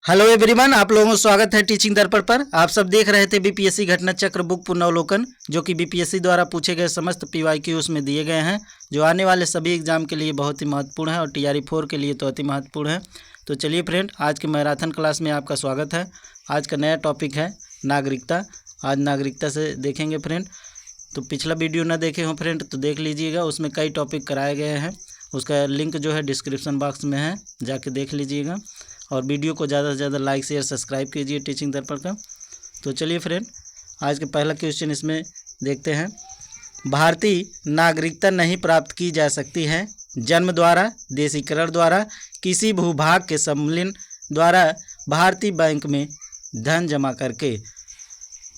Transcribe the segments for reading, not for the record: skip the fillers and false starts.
Hello everyone, आप लोगों का स्वागत है टीचिंग दर्पण पर। आप सब देख रहे थे बीपीएससी घटना चक्र बुक पुनर्वलोकन, जो कि बीपीएससी द्वारा पूछे गए समस्त पीवाईक्यूज में दिए गए हैं, जो आने वाले सभी एग्जाम के लिए बहुत ही महत्वपूर्ण है और टीआरई 4 के लिए तो अति महत्वपूर्ण है। तो चलिए फ्रेंड, आज के मैराथन क्लास में आपका स्वागत है। आज का नया टॉपिक है नागरिकता। आज नागरिकता से देखेंगे फ्रेंड। तो पिछला वीडियो ना देखे हो फ्रेंड तो देख लीजिएगा, उसमें कई टॉपिक कराए गए हैं। उसका लिंक जो है डिस्क्रिप्शन बॉक्स में है, जाके देख लीजिएगा। और वीडियो को ज़्यादा से ज़्यादा लाइक शेयर सब्सक्राइब कीजिए टीचिंग दर्पण का। तो चलिए फ्रेंड, आज का पहला क्वेश्चन इसमें देखते हैं। भारतीय नागरिकता नहीं प्राप्त की जा सकती है जन्म द्वारा, देशीकरण द्वारा, किसी भूभाग के सम्मिलन द्वारा, भारतीय बैंक में धन जमा करके।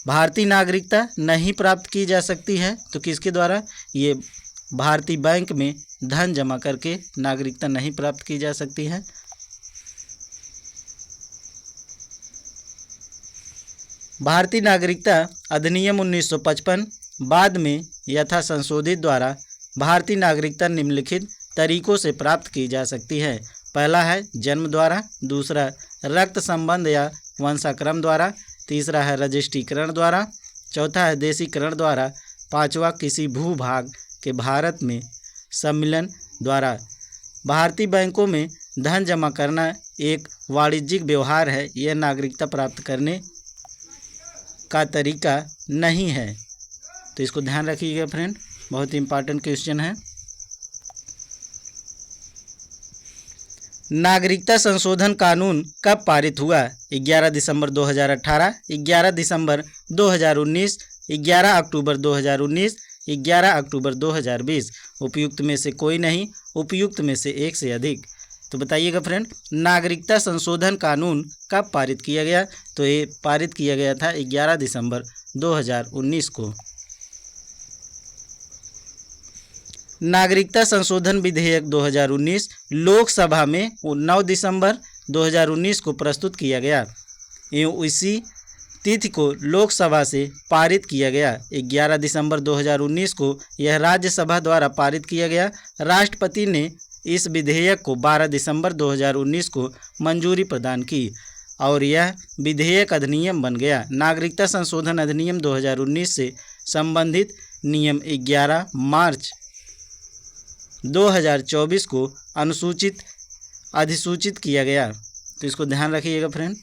भारतीय नागरिकता नहीं प्राप्त की जा सकती है तो किसके द्वारा? ये भारतीय बैंक में धन जमा करके नागरिकता नहीं प्राप्त की जा सकती है। भारतीय नागरिकता अधिनियम 1955 बाद में यथा संशोधित द्वारा भारतीय नागरिकता निम्नलिखित तरीकों से प्राप्त की जा सकती है। पहला है जन्म द्वारा, दूसरा रक्त संबंध या वंशाक्रम द्वारा, तीसरा है रजिस्ट्रीकरण द्वारा, चौथा है देशीकरण द्वारा, पांचवा किसी भूभाग के भारत में सम्मिलन द्वारा। भारतीय बैंकों में धन जमा करना एक वाणिज्यिक व्यवहार है, यह नागरिकता प्राप्त करने का तरीका नहीं है। तो इसको ध्यान रखिएगा फ्रेंड, बहुत ही इंपॉर्टेंट क्वेश्चन है। नागरिकता संशोधन कानून कब पारित हुआ? 11 दिसंबर 2018, 11 दिसंबर 2019, 11 अक्टूबर 2019, 11 अक्टूबर 2020। उपयुक्त में से कोई नहीं, उपयुक्त में से एक से अधिक। तो बताइएगा फ्रेंड, नागरिकता संशोधन कानून कब पारित किया गया? तो ये पारित किया गया था 11 दिसंबर 2019 को। नागरिकता संशोधन विधेयक 2019 लोकसभा में 9 दिसंबर 2019 को प्रस्तुत किया गया एवं इसी तिथि को लोकसभा से पारित किया गया। 11 दिसंबर 2019 को यह राज्यसभा द्वारा पारित किया गया। राष्ट्रपति ने इस विधेयक को 12 दिसंबर 2019 को मंजूरी प्रदान की और यह विधेयक अधिनियम बन गया। नागरिकता संशोधन अधिनियम 2019 से संबंधित नियम 11 मार्च 2024 को अधिसूचित किया गया। तो इसको ध्यान रखिएगा फ्रेंड।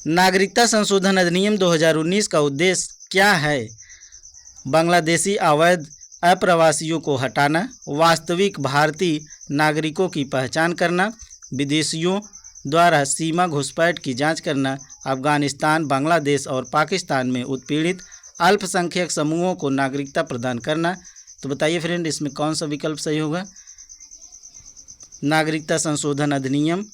नागरिकता संशोधन अधिनियम 2019 का उद्देश्य क्या है? बांग्लादेशी अवैध अप्रवासियों को हटाना, वास्तविक भारतीय नागरिकों की पहचान करना, विदेशियों द्वारा सीमा घुसपैठ की जांच करना, अफगानिस्तान, बांग्लादेश और पाकिस्तान में उत्पीड़ित अल्पसंख्यक समूहों को नागरिकता प्रदान करना। तो बताइए फ्रेंड, इसमें कौन सा विकल्प सही होगा? नागरिकता संशोधन अधिनियम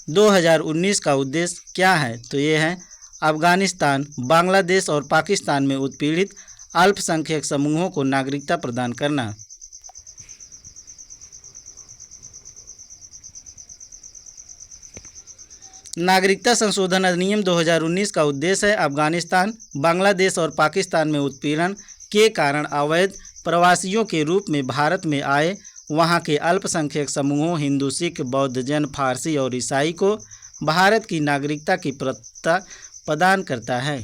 2019 का उद्देश्य क्या है? तो ये है अफगानिस्तान, बांग्लादेश और पाकिस्तान में उत्पीड़ित अल्पसंख्यक समूहों को नागरिकता प्रदान करना। नागरिकता संशोधन अधिनियम 2019 का उद्देश्य है अफगानिस्तान, बांग्लादेश और पाकिस्तान में उत्पीड़न के कारण अवैध प्रवासियों के रूप में भारत में आए वहां के अल्पसंख्यक समूहों हिंदू, सिख, बौद्ध, जैन, फारसी और ईसाई को भारत की नागरिकता की प्रदान प्रदान करता है।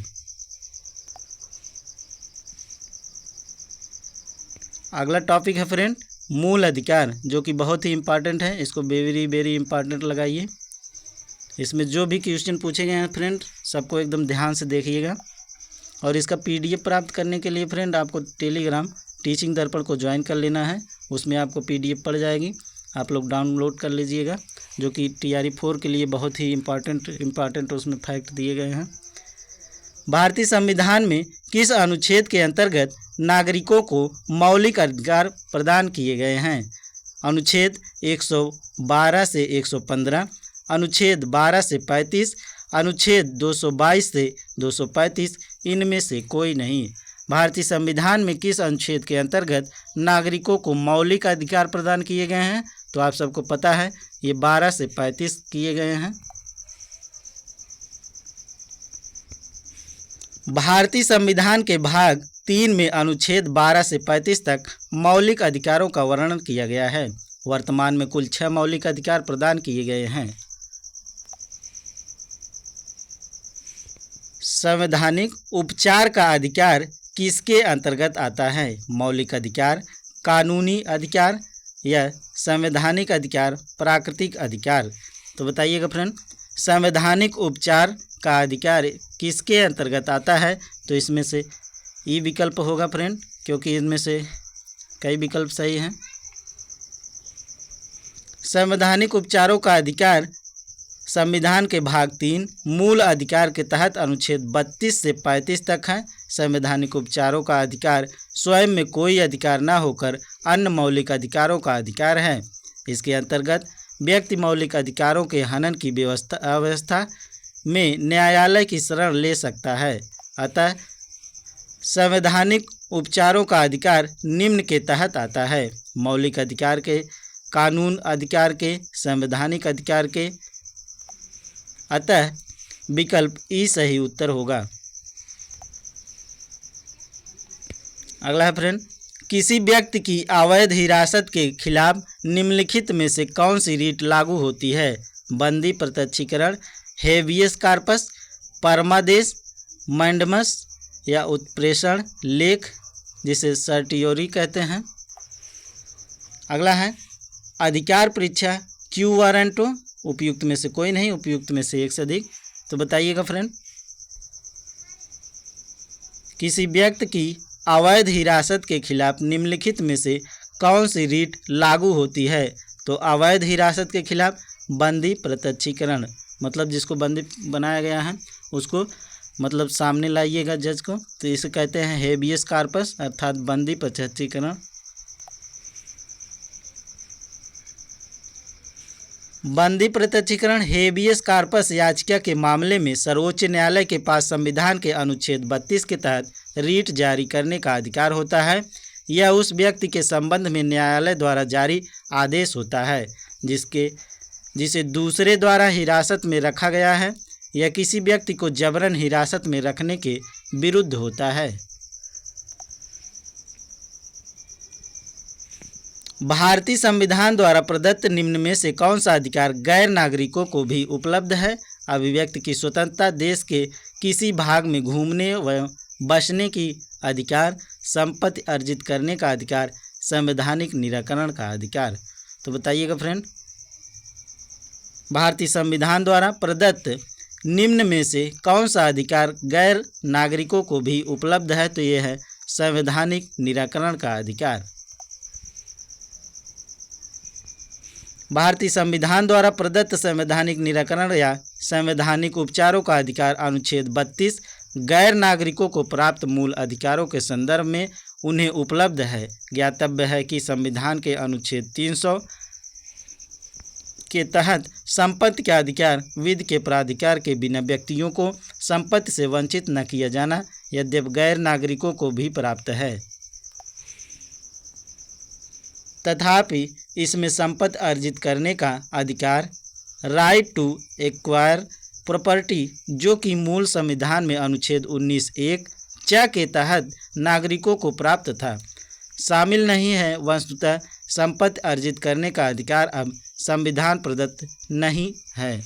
अगला टॉपिक है फ्रेंड मूल अधिकार, जो कि बहुत ही इंपॉर्टेंट है। इसको वेरी वेरी इंपॉर्टेंट लगाइए। इसमें जो भी क्वेश्चन पूछे गए हैं फ्रेंड, सबको एकदम ध्यान से देखिएगा। और इसका पीडीएफ प्राप्त करने के लिए फ्रेंड आपको टेलीग्राम टीचिंग दर्पण को ज्वाइन कर लेना है। उसमें आपको पीडीएफ पड़ जाएगी, आप लोग डाउनलोड कर लीजिएगा, जो कि टीआरई 4 के लिए बहुत ही इम्पॉर्टेंट उसमें फैक्ट दिए गए हैं। भारतीय संविधान में किस अनुच्छेद के अंतर्गत नागरिकों को मौलिक अधिकार प्रदान किए गए हैं? अनुच्छेद 112 से 115, अनुच्छेद 12 से 35, अनुच्छेद 222 से 235, इनमें से कोई नहीं। भारतीय संविधान में किस अनुच्छेद के अंतर्गत नागरिकों को मौलिक अधिकार प्रदान किए गए हैं? तो आप सबको पता है, ये 12 से 35 किए गए हैं। भारतीय संविधान के भाग 3 में अनुच्छेद 12 से 35 तक मौलिक अधिकारों का वर्णन किया गया है। वर्तमान में कुल 6 मौलिक अधिकार प्रदान किए गए हैं। संवैधानिक उपचार का अधिकार किसके अंतर्गत आता है? मौलिक अधिकार, कानूनी अधिकार या संवैधानिक अधिकार, प्राकृतिक अधिकार? तो बताइएगा फ्रेंड, संवैधानिक उपचार का अधिकार किसके अंतर्गत आता है? तो इसमें से ई विकल्प होगा फ्रेंड, क्योंकि इनमें से कई विकल्प सही हैं। संवैधानिक उपचारों का अधिकार संविधान के भाग 3 मूल अधिकार के तहत अनुच्छेद 32 से 35 तक है। संवैधानिक उपचारों का अधिकार स्वयं में कोई अधिकार न होकर अन्य मौलिक अधिकारों का अधिकार है। इसके अंतर्गत व्यक्ति मौलिक अधिकारों के हनन की अवस्था में न्यायालय की शरण ले सकता है। अतः संवैधानिक उपचारों का अधिकार निम्न के तहत आता है: मौलिक अधिकार के, कानून अधिकार के, संवैधानिक अधिकार के। अतः विकल्प ई सही उत्तर होगा। अगला है फ्रेंड, किसी व्यक्ति की अवैध हिरासत के खिलाफ निम्नलिखित में से कौन सी रीट लागू होती है? बंदी प्रत्यक्षीकरण, हेबियस कॉर्पस, परमादेश, मैंडमस या उत्प्रेषण लेख, जिसे सर्टियोरी कहते हैं। अगला है अधिकार परीक्षा, क्यू वारंटो, उपयुक्त में से कोई नहीं, उपयुक्त में से एक से अधिक। तो बताइएगा फ्रेंड, किसी व्यक्ति की अवैध हिरासत के खिलाफ निम्नलिखित में से कौन सी रीट लागू होती है? तो अवैध हिरासत के खिलाफ बंदी प्रत्यक्षीकरण, मतलब जिसको बंदी बनाया गया है उसको मतलब सामने लाइएगा जज को, तो इसे कहते हैं हेबियस कॉर्पस अर्थात बंदी प्रत्यक्षीकरण। बंदी प्रत्यक्षीकरण हेबियस कॉर्पस याचिका के मामले में सर्वोच्च न्यायालय के पास संविधान के अनुच्छेद 32 के तहत रीट जारी करने का अधिकार होता है। यह उस व्यक्ति के संबंध में न्यायालय द्वारा जारी आदेश होता है जिसे दूसरे द्वारा हिरासत में रखा गया है या किसी व्यक्ति को जबरन हिरासत में रखने के विरुद्ध होता है। भारतीय संविधान द्वारा प्रदत्त निम्न में से कौन सा अधिकार गैर नागरिकों को भी उपलब्ध है? अभिव्यक्ति की स्वतंत्रता, देश के किसी भाग में घूमने व बसने की अधिकार, संपत्ति अर्जित करने का अधिकार, संवैधानिक निराकरण का अधिकार। तो बताइएगा फ्रेंड, भारतीय संविधान द्वारा प्रदत्त निम्न में से कौन सा अधिकार गैर नागरिकों को भी उपलब्ध है? तो ये है संवैधानिक निराकरण का अधिकार। भारतीय संविधान द्वारा प्रदत्त संवैधानिक निराकरण या संवैधानिक उपचारों का अधिकार अनुच्छेद 32 गैर नागरिकों को प्राप्त मूल अधिकारों के संदर्भ में उन्हें उपलब्ध है। ज्ञातव्य है कि संविधान के अनुच्छेद 300 के तहत संपत्ति का अधिकार विधि के प्राधिकार के बिना व्यक्तियों को संपत्ति से वंचित न किया जाना यद्यपि गैर नागरिकों को भी प्राप्त है। तथापि इसमें संपत्ति अर्जित करने का अधिकार, राइट टू एक्वायर प्रॉपर्टी, जो कि मूल संविधान में अनुच्छेद 19(1) च के तहत नागरिकों को प्राप्त था, शामिल नहीं है। वस्तुतः संपत्ति अर्जित करने का अधिकार अब संविधान प्रदत्त नहीं है।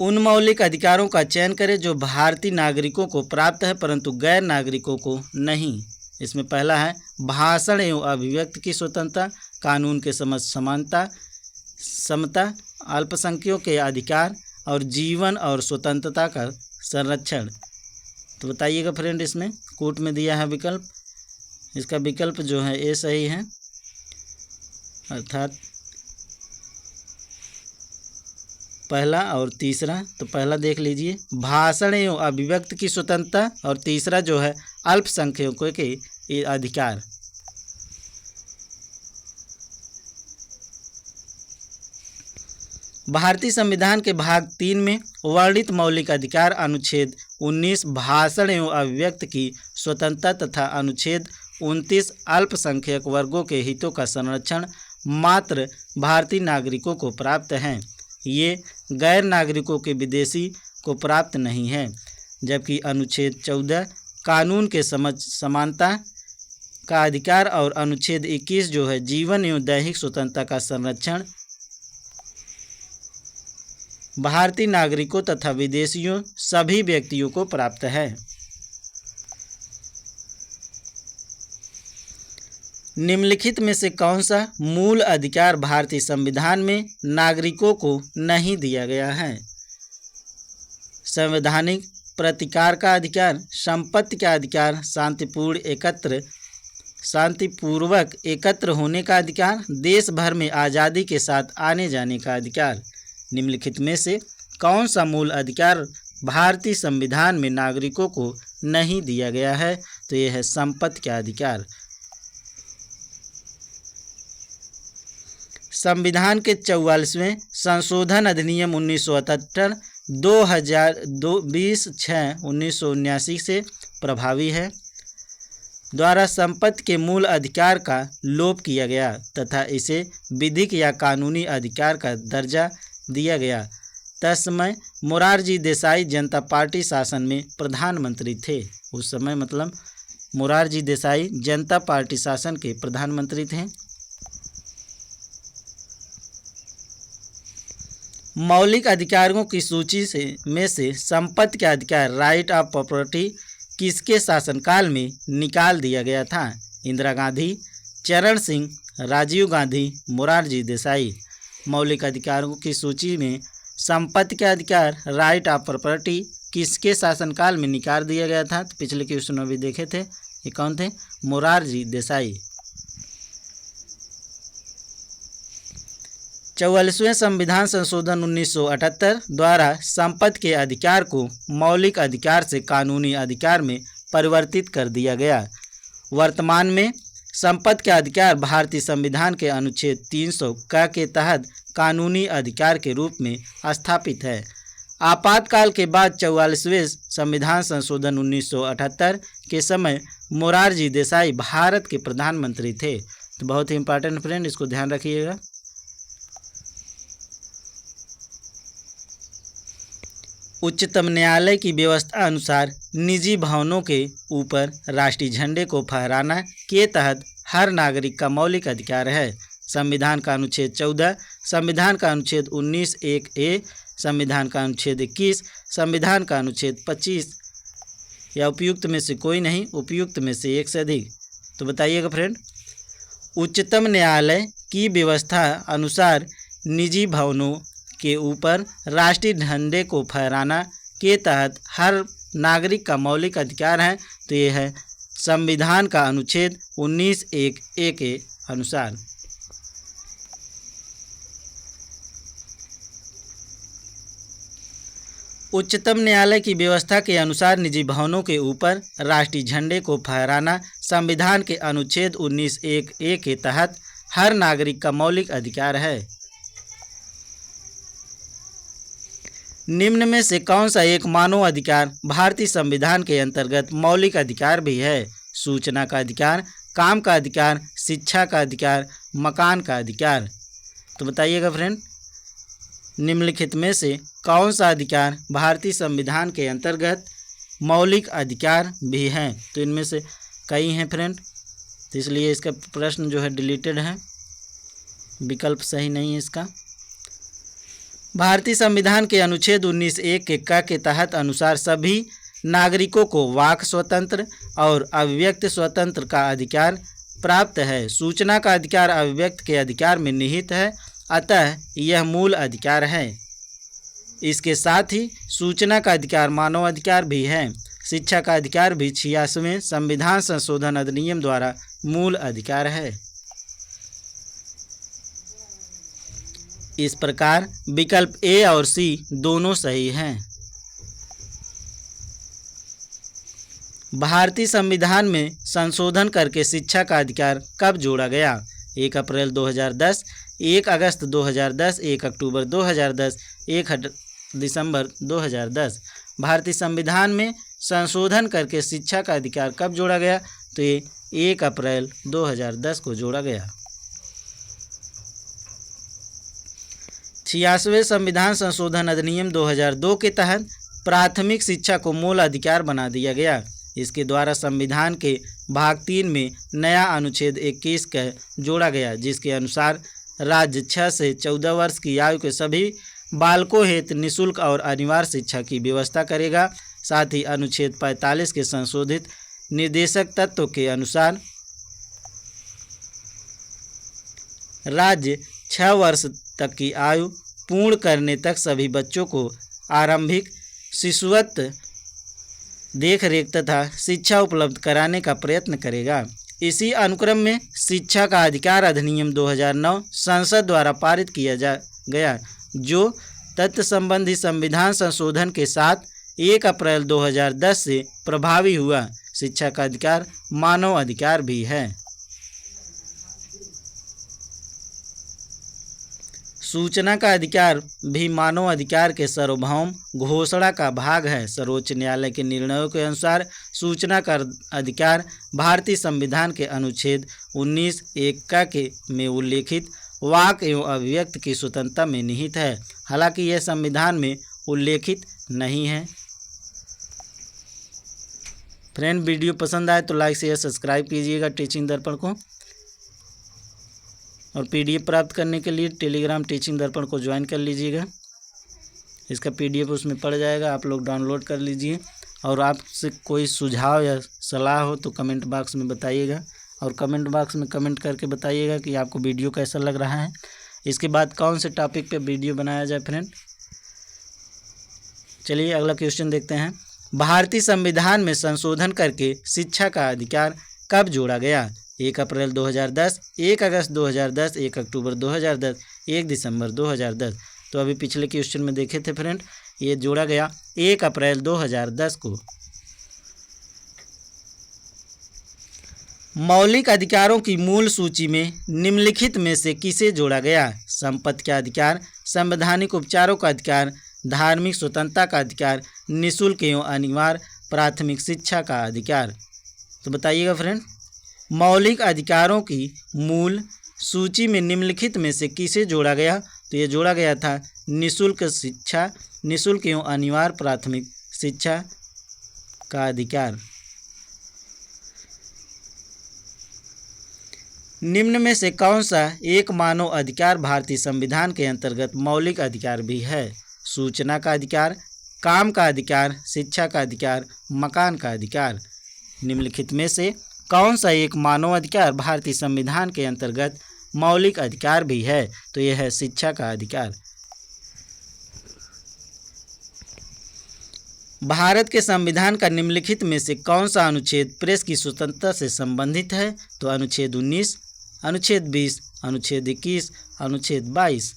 उन मौलिक अधिकारों का चयन करें जो भारतीय नागरिकों को प्राप्त है परंतु गैर नागरिकों को नहीं। इसमें पहला है भाषण एवं अभिव्यक्ति की स्वतंत्रता, कानून के समझ समानता, समता, अल्पसंख्यकों के अधिकार और जीवन और स्वतंत्रता का संरक्षण। तो बताइएगा फ्रेंड, इसमें कोर्ट में दिया है विकल्प, इसका विकल्प जो है ए सही है, अर्थात पहला और तीसरा। तो पहला देख लीजिए, भाषण एवं अभिव्यक्ति की स्वतंत्रता, और तीसरा जो है अल्पसंख्यकों के अधिकार। भारतीय संविधान के भाग 3 में वर्णित मौलिक अधिकार अनुच्छेद 19 भाषण एवं अभिव्यक्ति की स्वतंत्रता तथा अनुच्छेद 29 अल्पसंख्यक वर्गों के हितों का संरक्षण मात्र भारतीय नागरिकों को प्राप्त हैं। ये गैर नागरिकों के विदेशी को प्राप्त नहीं है। जबकि अनुच्छेद 14 कानून के समझ समानता का अधिकार और अनुच्छेद 21 जो है जीवन एवं दैहिक स्वतंत्रता का संरक्षण भारतीय नागरिकों तथा विदेशियों सभी व्यक्तियों को प्राप्त है। निम्नलिखित में से कौन सा मूल अधिकार भारतीय संविधान में नागरिकों को नहीं दिया गया है? संवैधानिक प्रतिकार का अधिकार, संपत्ति का अधिकार, शांतिपूर्वक एकत्र होने का अधिकार, देश भर में आज़ादी के साथ आने जाने का अधिकार। निम्नलिखित में से कौन सा मूल अधिकार भारतीय संविधान में नागरिकों को नहीं दिया गया है? तो यह है संपत्ति का अधिकार। संविधान के 44वें संशोधन अधिनियम 1978 2020/6/1979 से प्रभावी है द्वारा संपत्ति के मूल अधिकार का लोप किया गया तथा इसे विधिक या कानूनी अधिकार का दर्जा दिया गया। तत्समय मोरारजी देसाई जनता पार्टी शासन में प्रधानमंत्री थे। उस समय मतलब मोरारजी देसाई जनता पार्टी शासन के प्रधानमंत्री थे। मौलिक अधिकारों की सूची में से संपत्ति का अधिकार राइट ऑफ प्रॉपर्टी किसके शासनकाल में निकाल दिया गया था? इंदिरा गांधी, चरण सिंह, राजीव गांधी, मोरारजी देसाई। मौलिक अधिकारों की सूची में संपत्ति का अधिकार राइट ऑफ प्रॉपर्टी किसके शासनकाल में निकाल दिया गया था? तो पिछले क्वेश्चन में भी देखे थे, ये कौन थे? मोरारजी देसाई। 44वें संविधान संशोधन 1978 द्वारा संपत्ति के अधिकार को मौलिक अधिकार से कानूनी अधिकार में परिवर्तित कर दिया गया। वर्तमान में संपत्ति का अधिकार भारतीय संविधान के अनुच्छेद 300 क के तहत कानूनी अधिकार के रूप में स्थापित है। आपातकाल के बाद 44वें संविधान संशोधन 1978 के समय मोरारजी देसाई भारत के प्रधानमंत्री थे। तो बहुत ही इंपॉर्टेंट फ्रेंड, इसको ध्यान रखिएगा। उच्चतम न्यायालय की व्यवस्था अनुसार निजी भवनों के ऊपर राष्ट्रीय झंडे को फहराना के तहत हर नागरिक का मौलिक अधिकार है। संविधान का अनुच्छेद 14, संविधान का अनुच्छेद 19(1)(a), संविधान का अनुच्छेद 21, संविधान का अनुच्छेद 25 या उपयुक्त में से कोई नहीं, उपयुक्त में से एक से अधिक। तो बताइएगा फ्रेंड। उच्चतम न्यायालय की व्यवस्था अनुसार निजी भवनों के ऊपर राष्ट्रीय झंडे को फहराना के तहत हर नागरिक का मौलिक अधिकार है। तो ये है संविधान का अनुच्छेद 19(1)(a) के अनुसार। उच्चतम न्यायालय की व्यवस्था के अनुसार निजी भवनों के ऊपर राष्ट्रीय झंडे को फहराना संविधान के अनुच्छेद 19(1)(a) के तहत हर नागरिक का मौलिक अधिकार है। निम्न में से कौन सा एक मानव अधिकार भारतीय संविधान के अंतर्गत मौलिक अधिकार भी है? सूचना का अधिकार, काम का अधिकार, शिक्षा का अधिकार, मकान का अधिकार। तो बताइएगा फ्रेंड, निम्नलिखित में से कौन सा अधिकार भारतीय संविधान के अंतर्गत मौलिक अधिकार भी हैं? तो इनमें से कई हैं फ्रेंड, तो इसलिए इसका प्रश्न जो है डिलीटेड है, विकल्प सही नहीं है इसका। भारतीय संविधान के अनुच्छेद 19(1) के क के तहत अनुसार सभी नागरिकों को वाक स्वतंत्र और अभिव्यक्ति स्वतंत्र का अधिकार प्राप्त है। सूचना का अधिकार अभिव्यक्ति के अधिकार में निहित है, अतः यह मूल अधिकार है। इसके साथ ही सूचना का अधिकार मानव अधिकार भी है। शिक्षा का अधिकार भी 86वें संविधान संशोधन अधिनियम द्वारा मूल अधिकार है। इस प्रकार विकल्प ए और सी दोनों सही हैं। भारतीय संविधान में संशोधन करके शिक्षा का अधिकार कब जोड़ा गया? 1 अप्रैल 2010, 1 अगस्त 2010, 1 अक्टूबर 2010, 1 दिसंबर 2010। भारतीय संविधान में संशोधन करके शिक्षा का अधिकार कब जोड़ा गया? तो ये 1 अप्रैल 2010 को जोड़ा गया। 86वें संविधान संशोधन अधिनियम 2002 के तहत प्राथमिक शिक्षा को मूल अधिकार बना दिया गया। इसके द्वारा संविधान के भाग 3 में नया अनुच्छेद 21 का जोड़ा गया, जिसके अनुसार राज्य 6 से 14 वर्ष की आयु के सभी बालकों हेतु निःशुल्क और अनिवार्य शिक्षा की व्यवस्था करेगा। साथ ही अनुच्छेद 45 के संशोधित निर्देशक तत्व के अनुसार राज्य 6 वर्ष तक की आयु पूर्ण करने तक सभी बच्चों को आरंभिक शिशुत्व देखरेख तथा शिक्षा उपलब्ध कराने का प्रयत्न करेगा। इसी अनुक्रम में शिक्षा का अधिकार अधिनियम 2009 संसद द्वारा पारित किया गया, जो तत्व संबंधी संविधान संशोधन के साथ 1 अप्रैल 2010 से प्रभावी हुआ। शिक्षा का अधिकार मानव अधिकार भी है। सूचना का अधिकार भी मानव अधिकार के सार्वभौम घोषणा का भाग है। सर्वोच्च न्यायालय के निर्णयों के अनुसार सूचना का अधिकार भारतीय संविधान के अनुच्छेद 19(1) में उल्लेखित वाक एवं अभिव्यक्ति की स्वतंत्रता में निहित है। हालांकि यह संविधान में उल्लेखित नहीं है। फ्रेंड, वीडियो पसंद आए तो लाइक शेयर सब्सक्राइब कीजिएगा टीचिंग दर्पण को, और पीडीएफ प्राप्त करने के लिए टेलीग्राम टीचिंग दर्पण को ज्वाइन कर लीजिएगा। इसका पीडीएफ उसमें पड़ जाएगा, आप लोग डाउनलोड कर लीजिए। और आपसे कोई सुझाव या सलाह हो तो कमेंट बॉक्स में बताइएगा, और कमेंट बॉक्स में कमेंट करके बताइएगा कि आपको वीडियो कैसा लग रहा है। इसके बाद कौन से टॉपिक पे वीडियो बनाया जाए फ्रेंड। चलिए अगला क्वेश्चन देखते हैं। भारतीय संविधान में संशोधन करके शिक्षा का अधिकार कब जोड़ा गया? 1 अप्रैल 2010, 1 अगस्त 2010, 1 अक्टूबर 2010, 1 दिसंबर 2010। तो अभी पिछले क्वेश्चन में देखे थे फ्रेंड, ये जोड़ा गया 1 अप्रैल 2010 को। मौलिक अधिकारों की मूल सूची में निम्नलिखित में से किसे जोड़ा गया? संपत्ति का अधिकार, संवैधानिक उपचारों का अधिकार, धार्मिक स्वतंत्रता का अधिकार, निःशुल्क एवं अनिवार्य प्राथमिक शिक्षा का अधिकार। तो बताइएगा फ्रेंड, मौलिक अधिकारों की मूल सूची में निम्नलिखित में से किसे जोड़ा गया? तो ये जोड़ा गया था निःशुल्क शिक्षा, निःशुल्क एवं अनिवार्य प्राथमिक शिक्षा का अधिकार। निम्न में से कौन सा एक मानव अधिकार भारतीय संविधान के अंतर्गत मौलिक अधिकार भी है? सूचना का अधिकार, काम का अधिकार, शिक्षा का अधिकार, मकान का अधिकार। निम्नलिखित में से कौन सा एक मानव अधिकार भारतीय संविधान के अंतर्गत मौलिक अधिकार भी है? तो यह है शिक्षा का अधिकार। भारत के संविधान का निम्नलिखित में से कौन सा अनुच्छेद प्रेस की स्वतंत्रता से संबंधित है? तो अनुच्छेद 19, अनुच्छेद 20, अनुच्छेद 21, अनुच्छेद 22।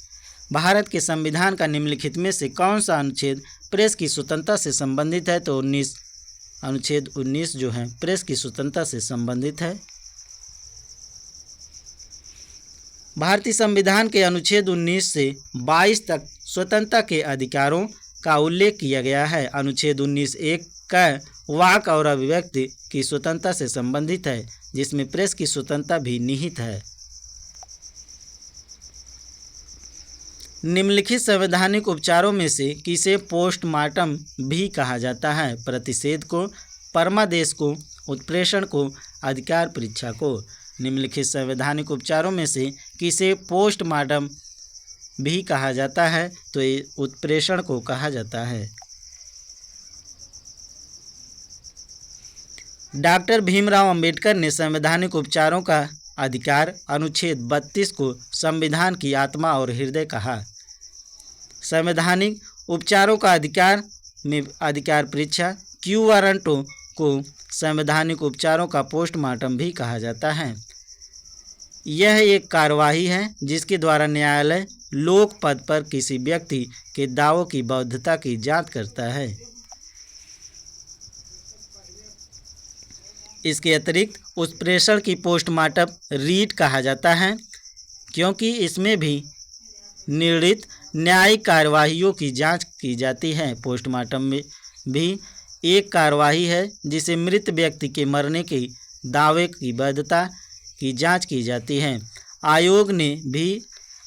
भारत के संविधान का निम्नलिखित में से कौन सा अनुच्छेद प्रेस की स्वतंत्रता से संबंधित है? तो अनुच्छेद 19 जो है प्रेस की स्वतंत्रता से संबंधित है। भारतीय संविधान के अनुच्छेद 19 से 22 तक स्वतंत्रता के अधिकारों का उल्लेख किया गया है। अनुच्छेद 19(1) का वाक और अभिव्यक्ति की स्वतंत्रता से संबंधित है, जिसमें प्रेस की स्वतंत्रता भी निहित है। निम्नलिखित संवैधानिक उपचारों में से किसे पोस्टमार्टम भी कहा जाता है? प्रतिषेध को, परमादेश को, उत्प्रेषण को, अधिकार परीक्षा को। निम्नलिखित संवैधानिक उपचारों में से किसे पोस्टमार्टम भी कहा जाता है? तो ये उत्प्रेषण को कहा जाता है। डॉक्टर भीमराव अंबेडकर ने संवैधानिक उपचारों का अधिकार अनुच्छेद 32 को संविधान की आत्मा और हृदय कहा। संवैधानिक उपचारों का अधिकार में अधिकार परीक्षा, क्यू वारंटों को संवैधानिक उपचारों का पोस्टमार्टम भी कहा जाता है। यह एक कार्यवाही है जिसके द्वारा न्यायालय लोक पद पर किसी व्यक्ति के दावों की वैधता की जांच करता है। इसके अतिरिक्त उत्प्रेषण की पोस्टमार्टम रीट कहा जाता है, क्योंकि इसमें भी निर्णीत न्यायिक कार्यवाहियों की जांच की जाती है। पोस्टमार्टम में भी एक कार्यवाही है जिसे मृत व्यक्ति के मरने के दावे की वैधता की जांच की जाती है। आयोग ने भी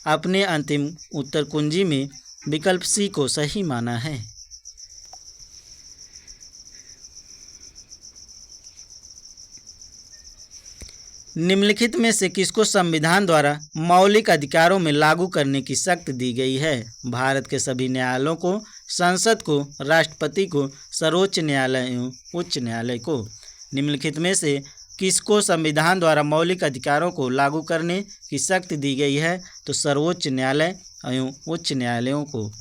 अपने अंतिम उत्तर कुंजी में विकल्प सी को सही माना है। निम्नलिखित में से किसको संविधान द्वारा मौलिक अधिकारों में लागू करने की शक्ति दी गई है? भारत के सभी न्यायालयों को, संसद को, राष्ट्रपति को, सर्वोच्च न्यायालय एवं उच्च न्यायालय को। निम्नलिखित में से किसको संविधान द्वारा मौलिक अधिकारों को लागू करने की शक्ति दी गई है? तो सर्वोच्च न्यायालय एवं उच्च न्यायालयों को।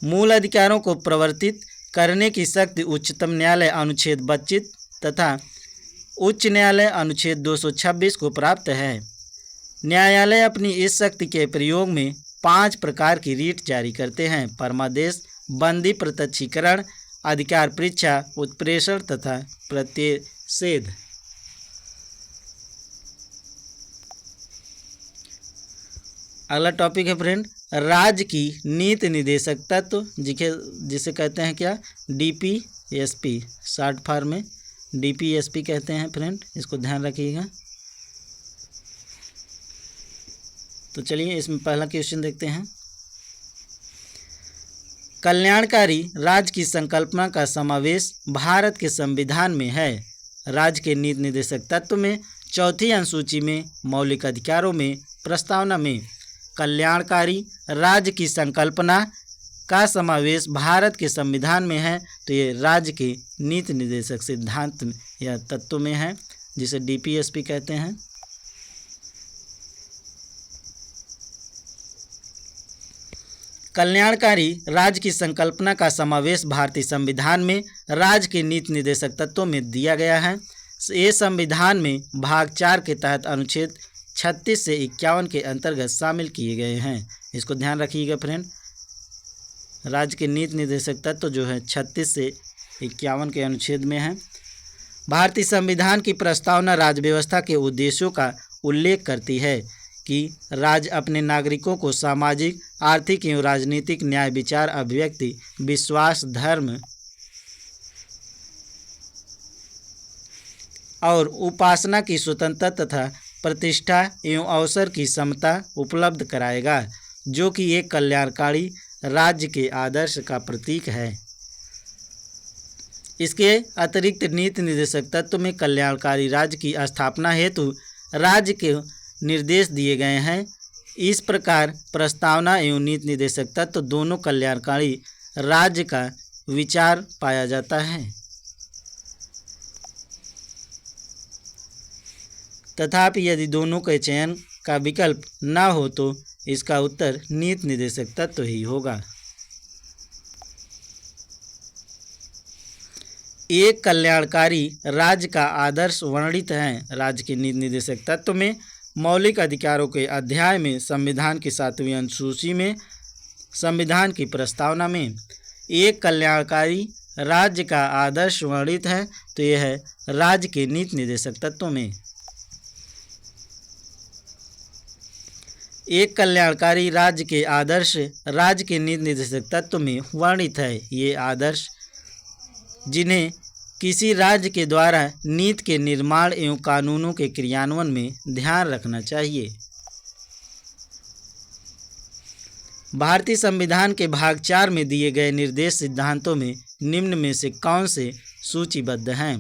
मूल अधिकारों को प्रवर्तित करने की शक्ति उच्चतम न्यायालय अनुच्छेद 25 तथा उच्च न्यायालय अनुच्छेद 226 को प्राप्त है। न्यायालय अपनी इस शक्ति के प्रयोग में 5 प्रकार की रीट जारी करते हैं: परमादेश, बंदी प्रत्यक्षीकरण, अधिकार परीक्षा, उत्प्रेषण तथा प्रतिषेध। अगला टॉपिक है फ्रेंड, राज्य की नीति निदेशक तत्व, जिसे कहते हैं क्या? डीपीएसपी, शॉर्ट फॉर्म में डीपीएसपी कहते हैं फ्रेंड, इसको ध्यान रखिएगा। तो चलिए इसमें पहला क्वेश्चन देखते हैं। कल्याणकारी राज्य की संकल्पना का समावेश भारत के संविधान में है। राज्य के नीति निदेशक तत्व में चौथी अनुसूची में मौलिक अधिकारों में प्रस्तावना में कल्याणकारी राज्य की संकल्पना का समावेश भारत के संविधान में है। तो ये राज्य के नीति निर्देशक सिद्धांत या तत्व में है, जिसे डीपीएसपी कहते हैं। कल्याणकारी राज्य की संकल्पना का समावेश भारतीय संविधान में राज्य के नीति निर्देशक तत्वों में दिया गया है। ये संविधान में भाग 4 के तहत अनुच्छेद 36 से 51 के अंतर्गत शामिल किए गए हैं। इसको ध्यान रखिएगा फ्रेंड। राज्य के नीति निर्देशक तत्व जो है 36 से 51 के अनुच्छेद में है। भारतीय संविधान की प्रस्तावना राज्य व्यवस्था के उद्देश्यों का उल्लेख करती है कि राज्य अपने नागरिकों को सामाजिक, आर्थिक एवं राजनीतिक न्याय, विचार, अभिव्यक्ति, विश्वास, धर्म और उपासना की स्वतंत्रता तथा प्रतिष्ठा एवं अवसर की समता उपलब्ध कराएगा, जो कि एक कल्याणकारी राज्य के आदर्श का प्रतीक है। इसके अतिरिक्त नीति निर्देशक तत्व में कल्याणकारी राज्य की स्थापना हेतु राज्य के निर्देश दिए गए हैं। इस प्रकार प्रस्तावना एवं नीति निर्देशक तत्व दोनों कल्याणकारी राज्य का विचार पाया जाता है। तथापि यदि दोनों के चयन का विकल्प न हो तो इसका उत्तर नीति निर्देशक तत्व ही होगा। एक कल्याणकारी राज्य का आदर्श वर्णित है। राज्य के नीति निर्देशक तत्व में मौलिक अधिकारों के अध्याय में, संविधान की 7वीं अनुसूची में, संविधान की प्रस्तावना में एक कल्याणकारी राज्य का आदर्श वर्णित है। तो यह है राज्य के नीति निर्देशक तत्वों में। एक कल्याणकारी राज्य के आदर्श राज्य के नीति निर्देशक तत्व में वर्णित है। ये आदर्श जिन्हें किसी राज्य के द्वारा नीति के निर्माण एवं कानूनों के क्रियान्वयन में ध्यान रखना चाहिए। भारतीय संविधान के भाग 4 में दिए गए निर्देश सिद्धांतों में निम्न में से कौन से सूचीबद्ध हैं?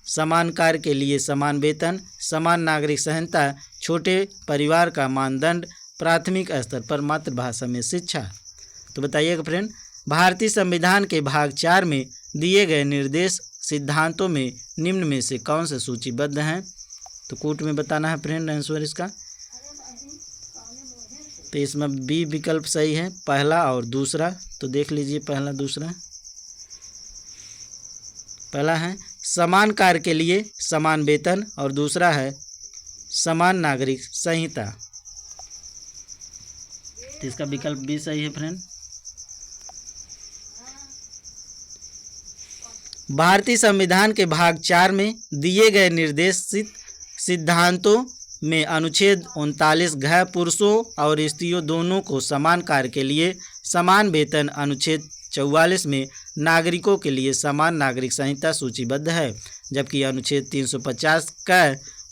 समान कार्य के लिए समान वेतन, समान नागरिक संहिता, छोटे परिवार का मानदंड, प्राथमिक स्तर पर मातृभाषा में शिक्षा। तो बताइएगा फ्रेंड, भारतीय संविधान के भाग 4 में दिए गए निर्देश सिद्धांतों में निम्न में से कौन से सूचीबद्ध हैं? तो कोट में बताना है फ्रेंड आंसर इसका। तो इसमें बी विकल्प सही है, पहला और दूसरा। तो देख लीजिए पहला दूसरा। पहला है समान कार्य के लिए समान वेतन और दूसरा है समान नागरिक संहिता। तो इसका विकल्प बी सही है फ्रेंड। भारतीय संविधान के भाग 4 में दिए गए निर्देशित सिद्धांतों में अनुच्छेद 39 घ पुरुषों और स्त्रियों दोनों को समान कार्य के लिए समान वेतन, अनुच्छेद 44 में नागरिकों के लिए समान नागरिक संहिता सूचीबद्ध है, जबकि अनुच्छेद 350 का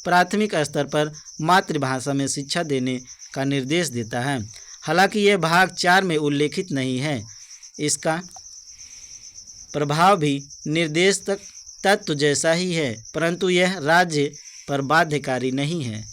प्राथमिक स्तर पर मातृभाषा में शिक्षा देने का निर्देश देता है। हालांकि यह भाग 4 में उल्लेखित नहीं है। इसका प्रभाव भी निर्देश तत्व जैसा ही है, परंतु यह राज्य पर बाध्यकारी नहीं है।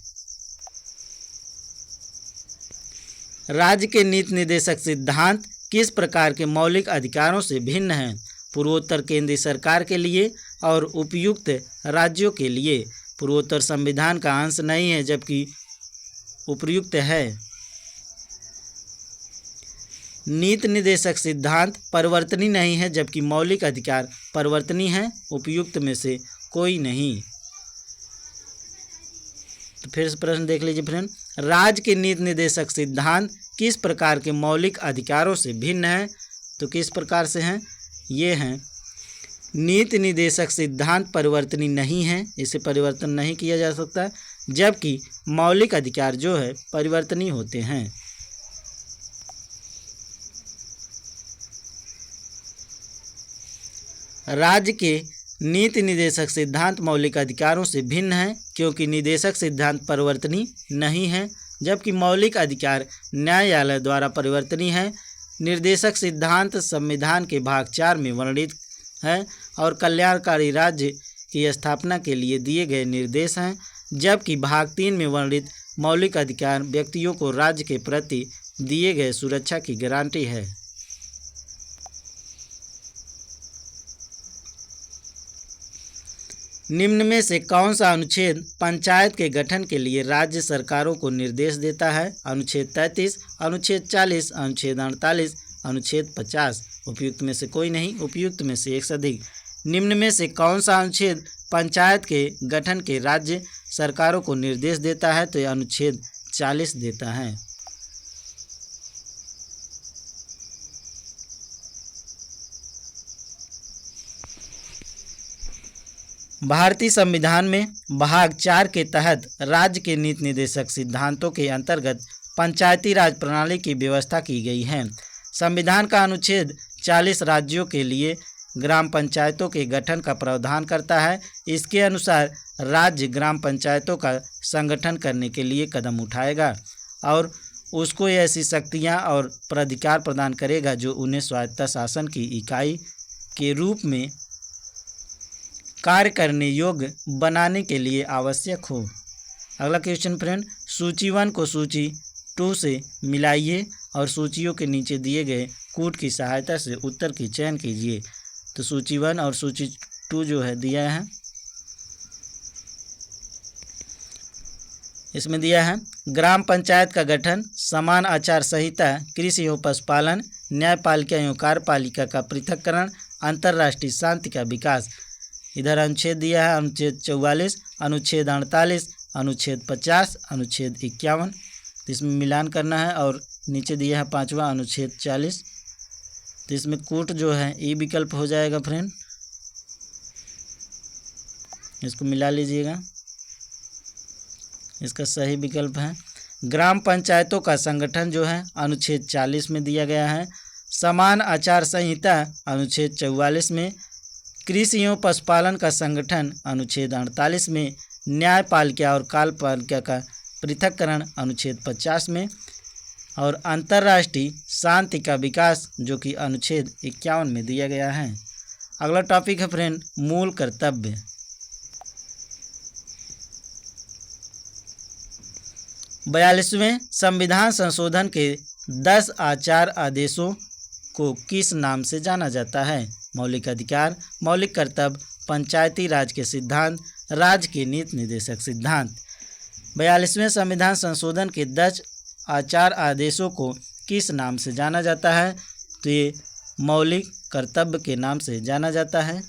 राज्य के नीति निर्देशक सिद्धांत किस प्रकार के मौलिक अधिकारों से भिन्न हैं? पूर्वोत्तर केंद्रीय सरकार के लिए और उपयुक्त राज्यों के लिए। पूर्वोत्तर संविधान का अंश नहीं है जबकि उपयुक्त है। नीति निर्देशक सिद्धांत परिवर्तनीय नहीं है जबकि मौलिक अधिकार परिवर्तनीय हैं, उपयुक्त में से कोई नहीं। तो फिर से प्रश्न देख लीजिए फ्रेंड, राज्य के नीति निर्देशक सिद्धांत किस प्रकार के मौलिक अधिकारों से भिन्न है? तो किस प्रकार से हैं? ये हैं, नीति निर्देशक सिद्धांत परिवर्तनीय नहीं है, इसे परिवर्तन नहीं किया जा सकता, जबकि मौलिक अधिकार जो है परिवर्तनीय होते हैं। राज्य के नीति निर्देशक सिद्धांत मौलिक अधिकारों से भिन्न है क्योंकि निर्देशक सिद्धांत परिवर्तनीय नहीं है, जबकि मौलिक अधिकार न्यायालय द्वारा परिवर्तनीय है। निर्देशक सिद्धांत संविधान के भाग 4 में वर्णित है और कल्याणकारी राज्य की स्थापना के लिए दिए गए निर्देश हैं, जबकि भाग 3 में वर्णित मौलिक अधिकार व्यक्तियों को राज्य के प्रति दिए गए सुरक्षा की गारंटी है। निम्न में से कौन सा अनुच्छेद पंचायत के गठन के लिए राज्य सरकारों को निर्देश देता है? अनुच्छेद 33, अनुच्छेद 40, अनुच्छेद 48, अनुच्छेद 50। उपयुक्त में से कोई नहीं, उपयुक्त में से एक से अधिक। निम्न में से कौन सा अनुच्छेद पंचायत के गठन के राज्य सरकारों को निर्देश देता है? तो यह अनुच्छेद 40 देता है। भारतीय संविधान में भाग 4 के तहत राज्य के नीति निर्देशक सिद्धांतों के अंतर्गत पंचायती राज प्रणाली की व्यवस्था की गई है। संविधान का अनुच्छेद 40 राज्यों के लिए ग्राम पंचायतों के गठन का प्रावधान करता है। इसके अनुसार राज्य ग्राम पंचायतों का संगठन करने के लिए कदम उठाएगा और उसको ऐसी शक्तियां और प्राधिकार प्रदान करेगा जो उन्हें स्वायत्त शासन की इकाई के रूप में कार्य करने योग्य बनाने के लिए आवश्यक हो। अगला क्वेश्चन फ्रेंड, सूची 1 को सूची 2 से मिलाइए और सूचियों के नीचे दिए गए कूट की सहायता से उत्तर की चयन कीजिए। तो सूची 1 और सूची 2 जो है दिया है, इसमें दिया है ग्राम पंचायत का गठन, समान आचार संहिता, कृषि एवं पशुपालन, न्यायपालिका एवं कार्यपालिका का पृथक्करण, अंतर्राष्ट्रीय शांति का विकास। इधर अनुच्छेद दिया है अनुच्छेद 44, अनुच्छेद 48, अनुच्छेद 50, अनुच्छेद 51। तो इसमें मिलान करना है और नीचे दिया है 5वां अनुच्छेद 40। तो इसमें कूट जो है ई विकल्प हो जाएगा फ्रेंड, इसको मिला लीजिएगा, इसका सही विकल्प है। ग्राम पंचायतों का संगठन जो है अनुच्छेद 40 में दिया गया है। समान आचार संहिता अनुच्छेद 44 में, कृषि एवं पशुपालन का संगठन अनुच्छेद 48 में, न्यायपालिका और कार्यपालिका का पृथक्करण अनुच्छेद 50 में और अंतर्राष्ट्रीय शांति का विकास जो कि अनुच्छेद 51 में दिया गया है। अगला टॉपिक है फ्रेंड मूल कर्तव्य। बयालीसवें संविधान संशोधन के 10 आचार आदेशों को किस नाम से जाना जाता है? मौलिक अधिकार, मौलिक कर्तव्य, पंचायती राज के सिद्धांत, राज्य के नीति निर्देशक सिद्धांत। 42वें संविधान संशोधन के 10 आचार आदेशों को किस नाम से जाना जाता है? तो ये मौलिक कर्तव्य के नाम से जाना जाता है।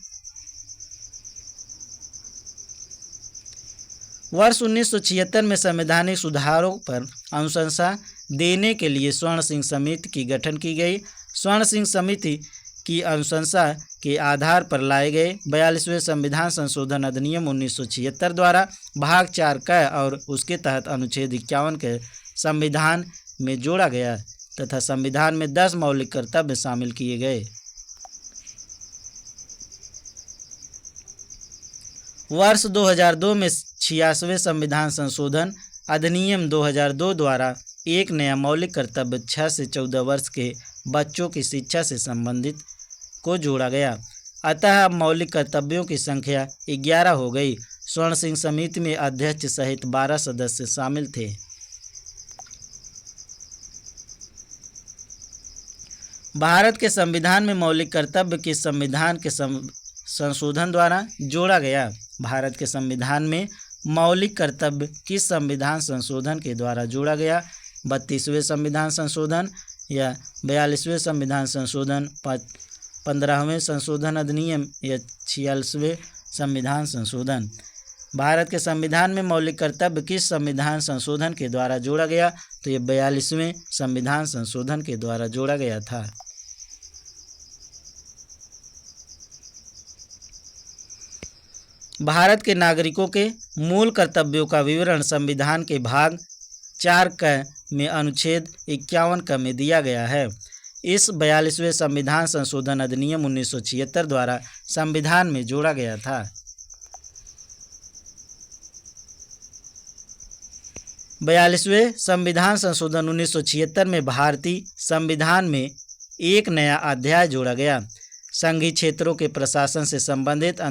वर्ष 1976 में संवैधानिक सुधारों पर अनुशंसा देने के लिए स्वर्ण सिंह समिति की गठन की गई। स्वर्ण सिंह समिति की अनुशंसा के आधार पर लाए गए 42वें संविधान संशोधन अधिनियम 1976 द्वारा भाग 4 क और उसके तहत अनुच्छेद 51 के संविधान में जोड़ा गया तथा संविधान में 10 मौलिक कर्तव्य शामिल किए गए। वर्ष 2002 में 86वें संविधान संशोधन अधिनियम 2002 द्वारा एक नया मौलिक कर्तव्य 6 से 14 वर्ष के बच्चों की शिक्षा से संबंधित को जोड़ा गया। अतः अब मौलिक कर्तव्यों की संख्या 11 हो गई। स्वर्ण सिंह समिति में अध्यक्ष सहित 12 सदस्य शामिल थे। भारत के संविधान में मौलिक कर्तव्य किस संविधान के संशोधन द्वारा जोड़ा गया? भारत के संविधान में मौलिक कर्तव्य किस संविधान संशोधन के द्वारा जोड़ा गया? 32वें संविधान संशोधन या 42वें संविधान संशोधन, 15वें संशोधन अधिनियम या 46वें संविधान संशोधन? भारत के संविधान में मौलिक कर्तव्य किस संविधान संशोधन के द्वारा जोड़ा गया? तो ये 42वें संविधान संशोधन के द्वारा जोड़ा गया था। भारत के नागरिकों के मूल कर्तव्यों का विवरण संविधान के भाग 4 क में अनुच्छेद 51 क में दिया गया है। इस 42वें संविधान संशोधन अधिनियम 1976 द्वारा संविधान में जोड़ा गया था। 42वें संविधान संशोधन 1976 में भारतीय संविधान में एक नया अध्याय जोड़ा गया। संघीय क्षेत्रों के प्रशासन से संबंधित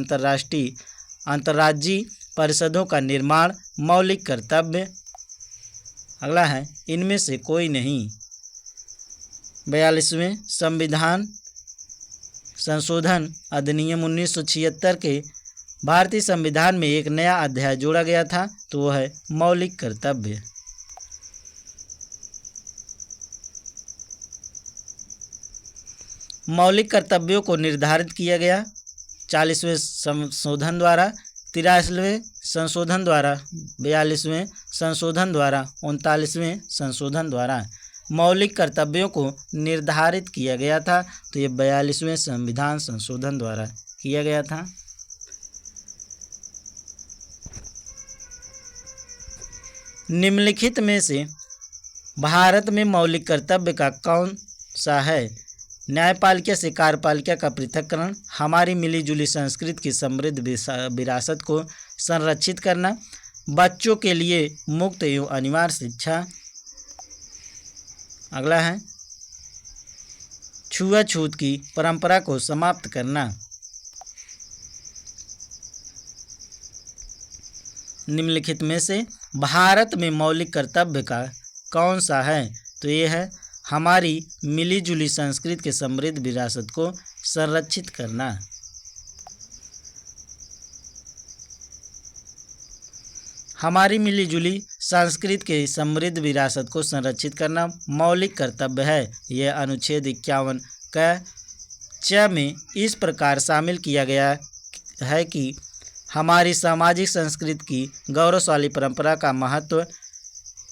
अंतर्राज्यीय परिषदों का निर्माण मौलिक कर्तव्य। अगला है इनमें से कोई नहीं। 42वें संविधान संशोधन अधिनियम 1976 के भारतीय संविधान में एक नया अध्याय जोड़ा गया था, तो वह है मौलिक कर्तव्य। मौलिक कर्तव्यों को निर्धारित किया गया 40वें संशोधन द्वारा, 83वें संशोधन द्वारा, 42वें संशोधन द्वारा, 39वें संशोधन द्वारा। मौलिक कर्तव्यों को निर्धारित किया गया था, तो ये 42वें संविधान संशोधन द्वारा किया गया था। निम्नलिखित में से भारत में मौलिक कर्तव्य का कौन सा है? न्यायपालिका से कार्यपालिका का पृथक्करण, हमारी मिलीजुली संस्कृति की समृद्ध विरासत को संरक्षित करना, बच्चों के लिए मुक्त एवं अनिवार्य शिक्षा। अगला है छुआछूत की परंपरा को समाप्त करना। निम्नलिखित में से भारत में मौलिक कर्तव्य का कौन सा है? तो ये है हमारी मिलीजुली संस्कृति के समृद्ध विरासत को संरक्षित करना। हमारी मिलीजुली संस्कृति के समृद्ध विरासत को संरक्षित करना मौलिक कर्तव्य है। यह अनुच्छेद 51 क च में इस प्रकार शामिल किया गया है कि हमारी सामाजिक संस्कृति की गौरवशाली परंपरा का महत्व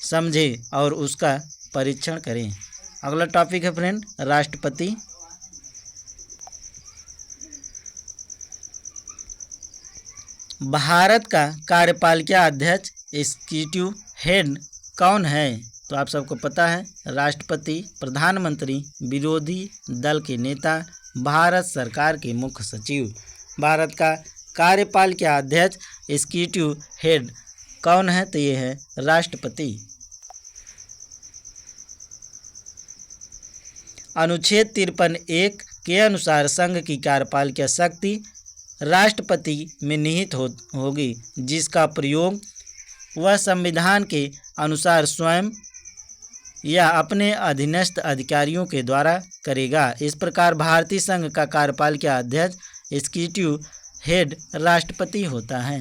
समझें और उसका परीक्षण करें। अगला टॉपिक है फ्रेंड राष्ट्रपति। भारत का कार्यपालिका अध्यक्ष एग्जीक्यूटिव हेड कौन है? तो आप सबको पता है राष्ट्रपति, प्रधानमंत्री, विरोधी दल के नेता, भारत सरकार के मुख्य सचिव। भारत का कार्यपालिका अध्यक्ष एग्जीक्यूटिव हेड कौन है? तो ये है राष्ट्रपति। अनुच्छेद 53(1) के अनुसार संघ की कार्यपालिका शक्ति राष्ट्रपति में निहित होगी, जिसका प्रयोग वह संविधान के अनुसार स्वयं या अपने अधीनस्थ अधिकारियों के द्वारा करेगा। इस प्रकार भारतीय संघ का कार्यपालिका अध्यक्ष एग्जीक्यूटिव हेड राष्ट्रपति होता है।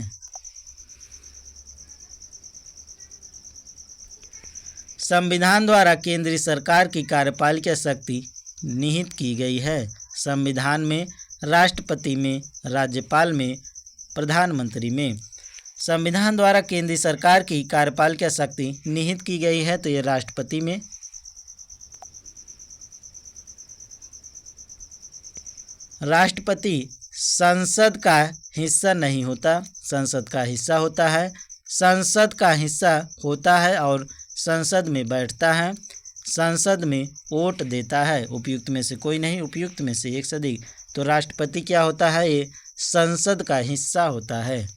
संविधान द्वारा केंद्रीय सरकार की कार्यपालिका शक्ति निहित की गई है। संविधान में राष्ट्रपति में, राज्यपाल में, प्रधानमंत्री में। संविधान द्वारा केंद्रीय सरकार की कार्यपालिका शक्ति निहित की गई है, तो ये राष्ट्रपति में। राष्ट्रपति संसद का हिस्सा नहीं होता, संसद का हिस्सा होता है। संसद का हिस्सा होता है और संसद में बैठता है, संसद में वोट देता है। उपयुक्त में से कोई नहीं, उपयुक्त में से एक से अधिक। तो राष्ट्रपति क्या होता है? ये संसद का हिस्सा होता है।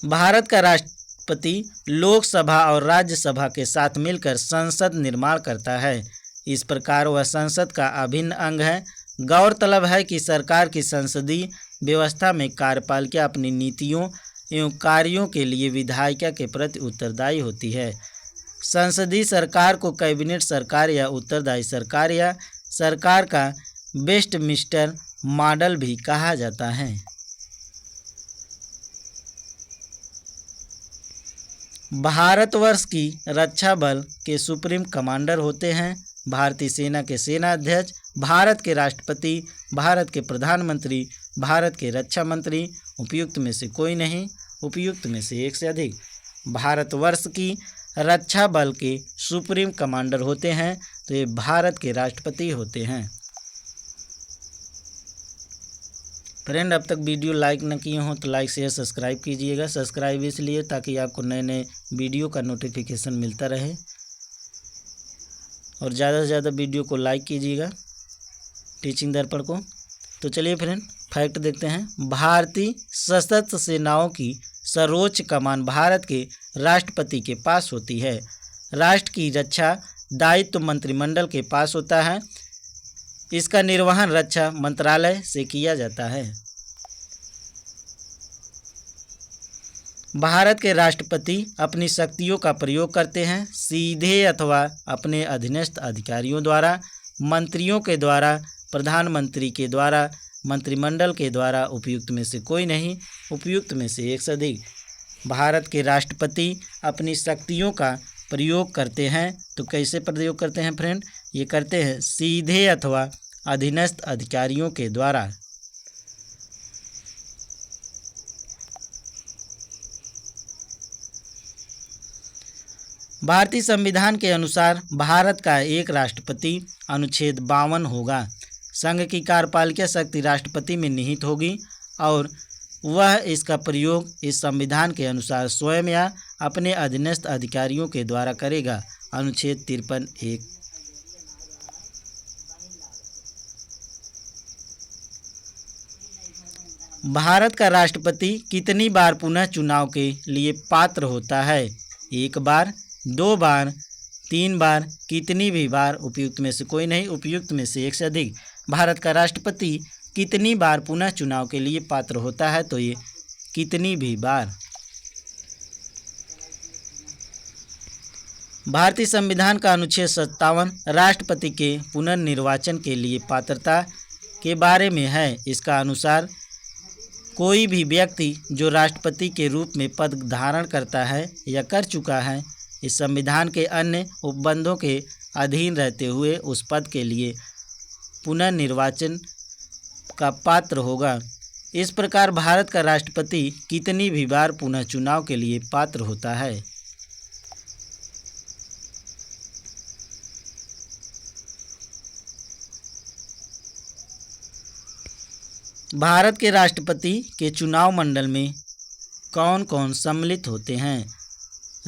भारत का राष्ट्रपति लोकसभा और राज्यसभा के साथ मिलकर संसद निर्माण करता है। इस प्रकार वह संसद का अभिन्न अंग है। गौरतलब है कि सरकार की संसदीय व्यवस्था में कार्यपालिका अपनी नीतियों एवं कार्यों के लिए विधायिका के प्रति उत्तरदायी होती है। संसदीय सरकार को कैबिनेट सरकार या उत्तरदायी सरकार या सरकार का वेस्टमिंस्टर मॉडल भी कहा जाता है। भारतवर्ष की रक्षा बल के सुप्रीम कमांडर होते हैं भारतीय सेना के सेनाध्यक्ष, भारत के राष्ट्रपति, भारत के प्रधानमंत्री, भारत के रक्षा मंत्री, उपयुक्त में से कोई नहीं, उपयुक्त में से एक से अधिक। भारतवर्ष की रक्षा बल के सुप्रीम कमांडर होते हैं तो ये भारत के राष्ट्रपति होते हैं। फ्रेंड, अब तक वीडियो लाइक न किए हों तो लाइक शेयर सब्सक्राइब कीजिएगा। सब्सक्राइब इसलिए ताकि आपको नए नए वीडियो का नोटिफिकेशन मिलता रहे, और ज़्यादा से ज़्यादा वीडियो को लाइक कीजिएगा टीचिंग दर्पण को। तो चलिए फ्रेंड, फैक्ट देखते हैं। भारतीय सशस्त्र सेनाओं की सर्वोच्च कमान भारत के राष्ट्रपति के पास होती है। राष्ट्र की रक्षा दायित्व मंत्रिमंडल के पास होता है। इसका निर्वहन रक्षा मंत्रालय से किया जाता है। भारत के राष्ट्रपति अपनी शक्तियों का प्रयोग करते हैं सीधे अथवा अपने अधीनस्थ अधिकारियों द्वारा, मंत्रियों के द्वारा, प्रधानमंत्री के द्वारा, मंत्रिमंडल के द्वारा। उपयुक्त में से कोई नहीं, उपयुक्त में से एक से अधिक। भारत के राष्ट्रपति अपनी शक्तियों का प्रयोग करते हैं तो कैसे प्रयोग करते हैं फ्रेंड? ये करते हैं सीधे अथवा अधीनस्थ अधिकारियों के द्वारा। भारतीय संविधान के अनुसार भारत का एक राष्ट्रपति अनुच्छेद 52 होगा। संघ की कार्यपालिका शक्ति राष्ट्रपति में निहित होगी और वह इसका प्रयोग इस संविधान के अनुसार स्वयं या अपने अधीनस्थ अधिकारियों के द्वारा करेगा। अनुच्छेद 53(1). भारत का राष्ट्रपति कितनी बार पुनः चुनाव के लिए पात्र होता है? 1 बार, 2 बार, 3 बार, कितनी भी बार? उपयुक्त में से कोई नहीं, उपयुक्त में से एक से अधिक। भारत का राष्ट्रपति कितनी बार पुनः चुनाव के लिए पात्र होता है? तो ये कितनी भी बार। भारतीय संविधान का अनुच्छेद 57 राष्ट्रपति के पुनर्निर्वाचन के लिए पात्रता के बारे में है। इसका अनुसार कोई भी व्यक्ति जो राष्ट्रपति के रूप में पद धारण करता है या कर चुका है, इस संविधान के अन्य उपबंधों के अधीन रहते हुए उस पद के लिए पुनर्निर्वाचन का पात्र होगा। इस प्रकार भारत का राष्ट्रपति कितनी भी बार पुनः चुनाव के लिए पात्र होता है? भारत के राष्ट्रपति के चुनाव मंडल में कौन कौन सम्मिलित होते हैं?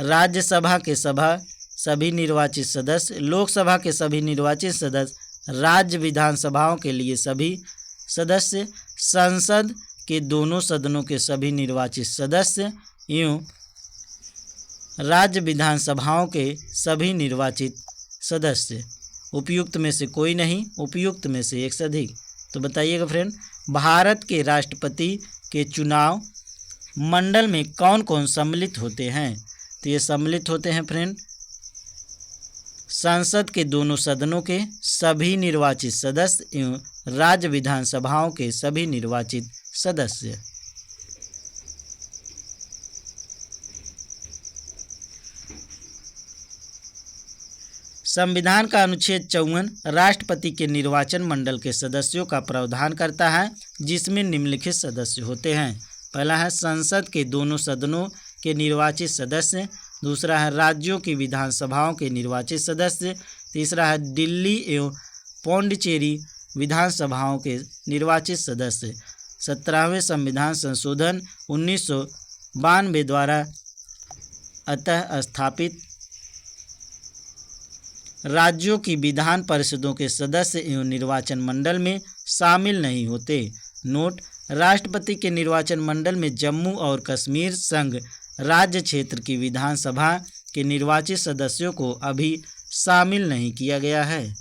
राज्यसभा के सभी निर्वाचित सदस्य, लोकसभा के सभी निर्वाचित सदस्य, राज्य विधानसभाओं के लिए सभी सदस्य, संसद के दोनों सदनों के सभी निर्वाचित सदस्य एवं राज्य विधानसभाओं के सभी निर्वाचित सदस्य। उपयुक्त में से कोई नहीं, उपयुक्त में से एक से अधिक। तो बताइएगा फ्रेंड, भारत के राष्ट्रपति के चुनाव मंडल में कौन कौन सम्मिलित होते हैं? तो ये सम्मिलित होते हैं फ्रेंड संसद के दोनों सदनों के सभी निर्वाचित सदस्य एवं राज्य विधानसभाओं के सभी निर्वाचित सदस्य। संविधान का अनुच्छेद 54 राष्ट्रपति के निर्वाचन मंडल के सदस्यों का प्रावधान करता है, जिसमें निम्नलिखित सदस्य होते हैं। पहला है संसद के दोनों सदनों के निर्वाचित सदस्य, दूसरा है राज्यों की विधानसभाओं के निर्वाचित सदस्य, तीसरा है दिल्ली एवं पौंडीचेरी विधानसभाओं के निर्वाचित सदस्य। 17वें संविधान संशोधन 1992 द्वारा अतः स्थापित राज्यों की विधान परिषदों के सदस्य एवं निर्वाचन मंडल में शामिल नहीं होते। नोट: राष्ट्रपति के निर्वाचन मंडल में जम्मू और कश्मीर संघ राज्य क्षेत्र की विधानसभा के निर्वाचित सदस्यों को अभी शामिल नहीं किया गया है।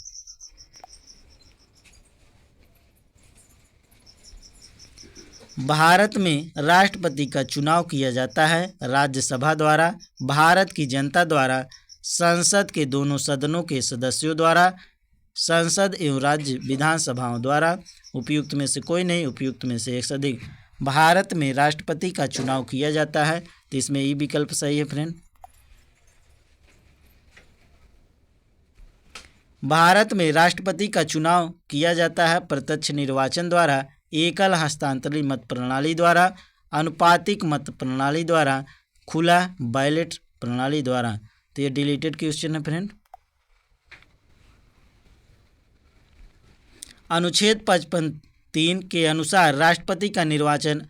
भारत में राष्ट्रपति का चुनाव किया जाता है राज्यसभा द्वारा, भारत की जनता द्वारा, संसद के दोनों सदनों के सदस्यों द्वारा, संसद एवं राज्य विधानसभाओं द्वारा, उपयुक्त में से कोई नहीं, उपयुक्त में से एक से अधिक। भारत में राष्ट्रपति का चुनाव किया जाता है, तो इसमें ई विकल्प सही है फ्रेंड। भारत में राष्ट्रपति का चुनाव किया जाता है प्रत्यक्ष निर्वाचन द्वारा, एकल हस्तांतरित मत प्रणाली द्वारा, अनुपातिक मत प्रणाली द्वारा, खुला बैलेट प्रणाली द्वारा। तो ये डिलीटेड क्वेश्चन है फ्रेंड। अनुच्छेद 55(3) के अनुसार राष्ट्रपति का निर्वाचन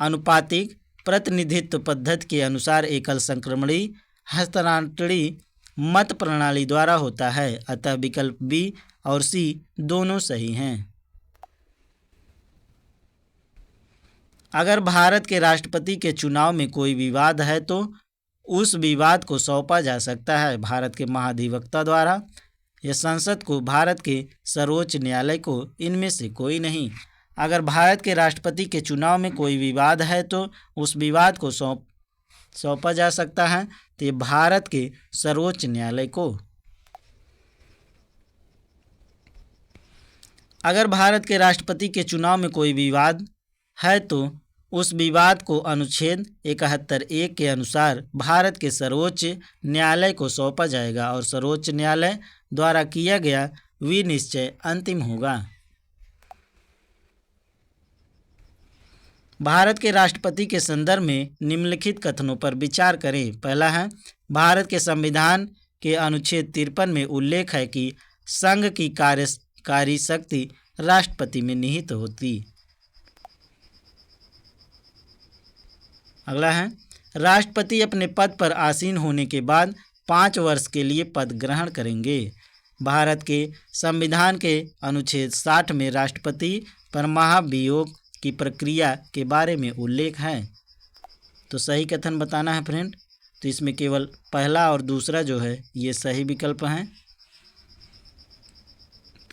अनुपातिक प्रतिनिधित्व पद्धति के अनुसार एकल संक्रमणी हस्तांतरित मत प्रणाली द्वारा होता है, अतः विकल्प बी और सी दोनों सही हैं। अगर भारत के राष्ट्रपति के चुनाव में कोई विवाद है तो उस विवाद को सौंपा जा सकता है भारत के महाधिवक्ता द्वारा या संसद को, भारत के सर्वोच्च न्यायालय को, इनमें से कोई नहीं। अगर भारत के राष्ट्रपति के चुनाव में कोई विवाद है तो उस विवाद को सौंपा जा सकता है तो ये भारत के सर्वोच्च न्यायालय को। अगर भारत के राष्ट्रपति के चुनाव में कोई विवाद है तो उस विवाद को अनुच्छेद 71(1) के अनुसार भारत के सर्वोच्च न्यायालय को सौंपा जाएगा और सर्वोच्च न्यायालय द्वारा किया गया विनिश्चय अंतिम होगा। भारत के राष्ट्रपति के संदर्भ में निम्नलिखित कथनों पर विचार करें। पहला है, भारत के संविधान के अनुच्छेद 53 में उल्लेख है कि संघ की कार्यकारी शक्ति राष्ट्रपति में निहित होती। अगला है, राष्ट्रपति अपने पद पर आसीन होने के बाद 5 वर्ष के लिए पद ग्रहण करेंगे। भारत के संविधान के अनुच्छेद 60 में राष्ट्रपति पर महाभियोग की प्रक्रिया के बारे में उल्लेख है। तो सही कथन बताना है फ्रेंड। तो इसमें केवल पहला और दूसरा जो है ये सही विकल्प हैं।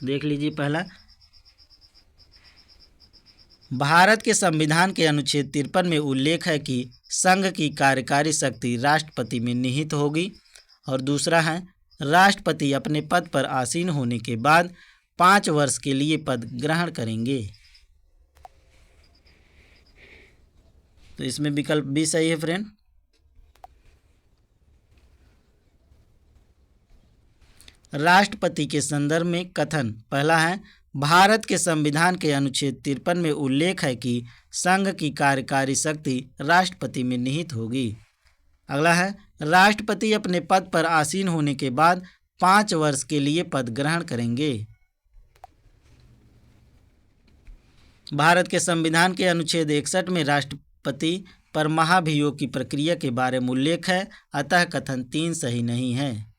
देख लीजिए, पहला, भारत के संविधान के अनुच्छेद 53 में उल्लेख है कि संघ की कार्यकारी शक्ति राष्ट्रपति में निहित होगी, और दूसरा है, राष्ट्रपति अपने पद पर आसीन होने के बाद 5 वर्ष के लिए पद ग्रहण करेंगे। तो इसमें विकल्प भी सही है फ्रेंड। राष्ट्रपति के संदर्भ में कथन, पहला है, भारत के संविधान के अनुच्छेद 53 में उल्लेख है कि संघ की कार्यकारी शक्ति राष्ट्रपति में निहित होगी। अगला है, राष्ट्रपति अपने पद पर आसीन होने के बाद 5 वर्ष के लिए पद ग्रहण करेंगे। भारत के संविधान के अनुच्छेद 61 में राष्ट्रपति पर महाभियोग की प्रक्रिया के बारे में उल्लेख है, अतः कथन 3 सही नहीं है।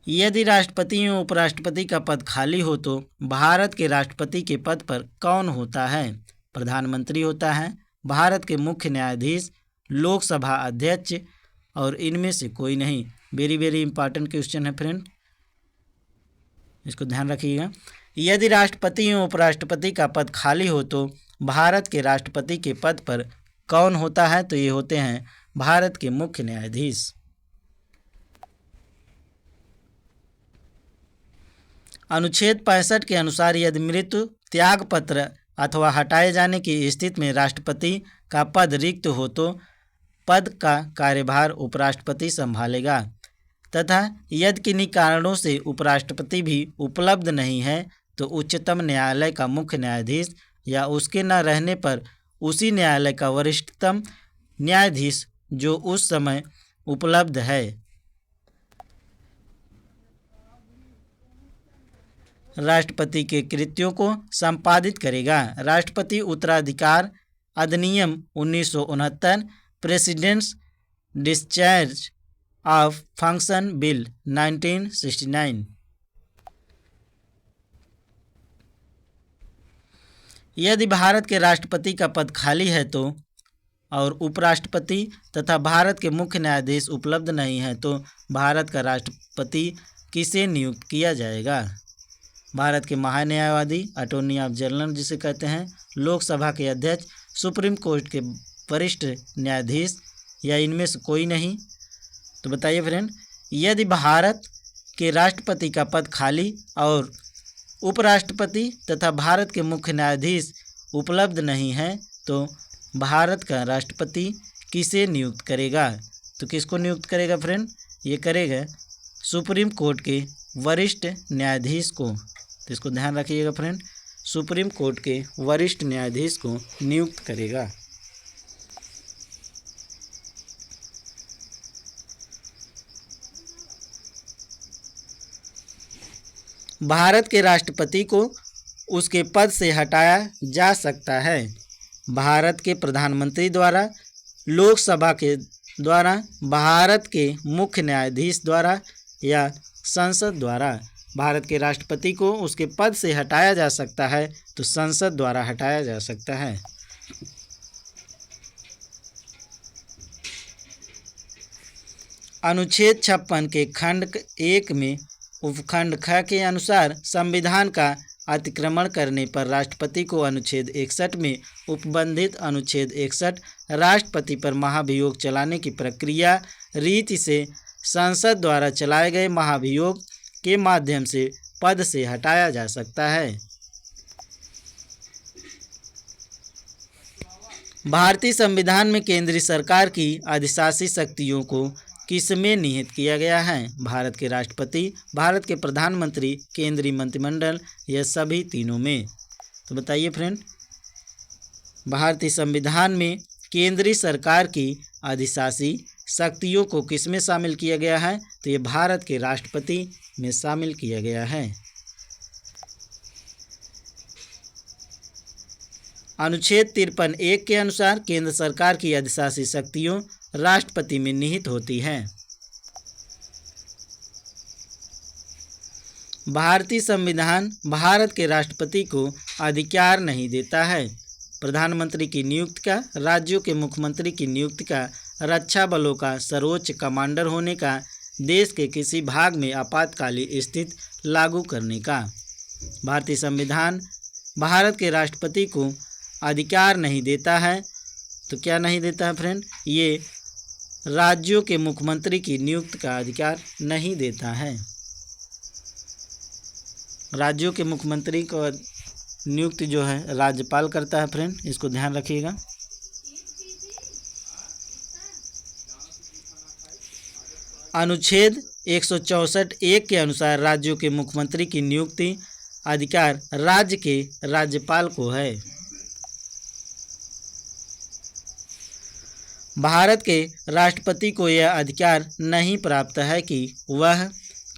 यदि राष्ट्रपति एवं उपराष्ट्रपति का पद खाली हो तो भारत के राष्ट्रपति के पद पर कौन होता है? प्रधानमंत्री होता है, भारत के मुख्य न्यायाधीश, लोकसभा अध्यक्ष, और इनमें से कोई नहीं। वेरी वेरी इंपॉर्टेंट क्वेश्चन है फ्रेंड, इसको ध्यान रखिएगा। यदि राष्ट्रपति एवं उपराष्ट्रपति का पद खाली हो तो भारत के राष्ट्रपति के पद पर कौन होता है? तो ये होते हैं भारत के मुख्य न्यायाधीश। अनुच्छेद 65 के अनुसार यदि मृत्यु, त्यागपत्र अथवा हटाए जाने की स्थिति में राष्ट्रपति का पद रिक्त हो तो पद का कार्यभार उपराष्ट्रपति संभालेगा, तथा यदि किन्हीं कारणों से उपराष्ट्रपति भी उपलब्ध नहीं है तो उच्चतम न्यायालय का मुख्य न्यायाधीश या उसके न रहने पर उसी न्यायालय का वरिष्ठतम न्यायाधीश जो उस समय उपलब्ध है राष्ट्रपति के कृत्यों को संपादित करेगा। राष्ट्रपति उत्तराधिकार अधिनियम 1969, president's discharge of function bill 1969। यदि भारत के राष्ट्रपति का पद खाली है तो और उपराष्ट्रपति तथा भारत के मुख्य न्यायाधीश उपलब्ध नहीं है तो भारत का राष्ट्रपति किसे नियुक्त किया जाएगा? भारत के महान्यायवादी, अटॉर्नी ऑफ जनरल जिसे कहते हैं, लोकसभा के अध्यक्ष, सुप्रीम कोर्ट के वरिष्ठ न्यायाधीश, या इनमें से कोई नहीं? तो बताइए फ्रेंड, यदि भारत के राष्ट्रपति का पद खाली और उपराष्ट्रपति तथा भारत के मुख्य न्यायाधीश उपलब्ध नहीं है तो भारत का राष्ट्रपति किसे नियुक्त करेगा? तो किसको नियुक्त करेगा फ्रेंड? ये करेगा सुप्रीम कोर्ट के वरिष्ठ न्यायाधीश को। तो इसको ध्यान रखिएगा फ्रेंड, सुप्रीम कोर्ट के वरिष्ठ न्यायाधीश को नियुक्त करेगा। भारत के राष्ट्रपति को उसके पद से हटाया जा सकता है भारत के प्रधानमंत्री द्वारा, लोकसभा के द्वारा, भारत के मुख्य न्यायाधीश द्वारा या संसद द्वारा। भारत के राष्ट्रपति को उसके पद से हटाया जा सकता है तो संसद द्वारा हटाया जा सकता है। अनुच्छेद 56 के खंड 1 में उपखंड ख के अनुसार संविधान का अतिक्रमण करने पर राष्ट्रपति को अनुच्छेद 61 में उपबंधित अनुच्छेद 61 राष्ट्रपति पर महाभियोग चलाने की प्रक्रिया रीति से संसद द्वारा चलाए गए महाभियोग के माध्यम से पद से हटाया जा सकता है। भारतीय संविधान में केंद्रीय सरकार की अधिशासी शक्तियों को किसमें निहित किया गया है? भारत के राष्ट्रपति, भारत के प्रधानमंत्री, केंद्रीय मंत्रिमंडल या सभी तीनों में? तो बताइए फ्रेंड, भारतीय संविधान में केंद्रीय सरकार की अधिशासी शक्तियों को किसमें शामिल किया गया है? तो ये भारत के राष्ट्रपति में शामिल किया गया है। अनुच्छेद 53(1) के अनुसार केंद्र सरकार की अधिशासी शक्तियों राष्ट्रपति में निहित होती हैं। भारतीय संविधान भारत के राष्ट्रपति को अधिकार नहीं देता है प्रधानमंत्री की नियुक्ति का, राज्यों के मुख्यमंत्री की नियुक्ति का, रक्षा बलों का सर्वोच्च कमांडर होने का, देश के किसी भाग में आपातकालीन स्थिति लागू करने का। भारतीय संविधान भारत के राष्ट्रपति को अधिकार नहीं देता है। तो क्या नहीं देता है फ्रेंड? ये राज्यों के मुख्यमंत्री की नियुक्ति का अधिकार नहीं देता है। राज्यों के मुख्यमंत्री को नियुक्ति जो है राज्यपाल करता है फ्रेंड, इसको ध्यान रखिएगा। अनुच्छेद 164(1) के अनुसार राज्यों के मुख्यमंत्री की नियुक्ति अधिकार राज्य के राज्यपाल को है। भारत के राष्ट्रपति को यह अधिकार नहीं प्राप्त है कि वह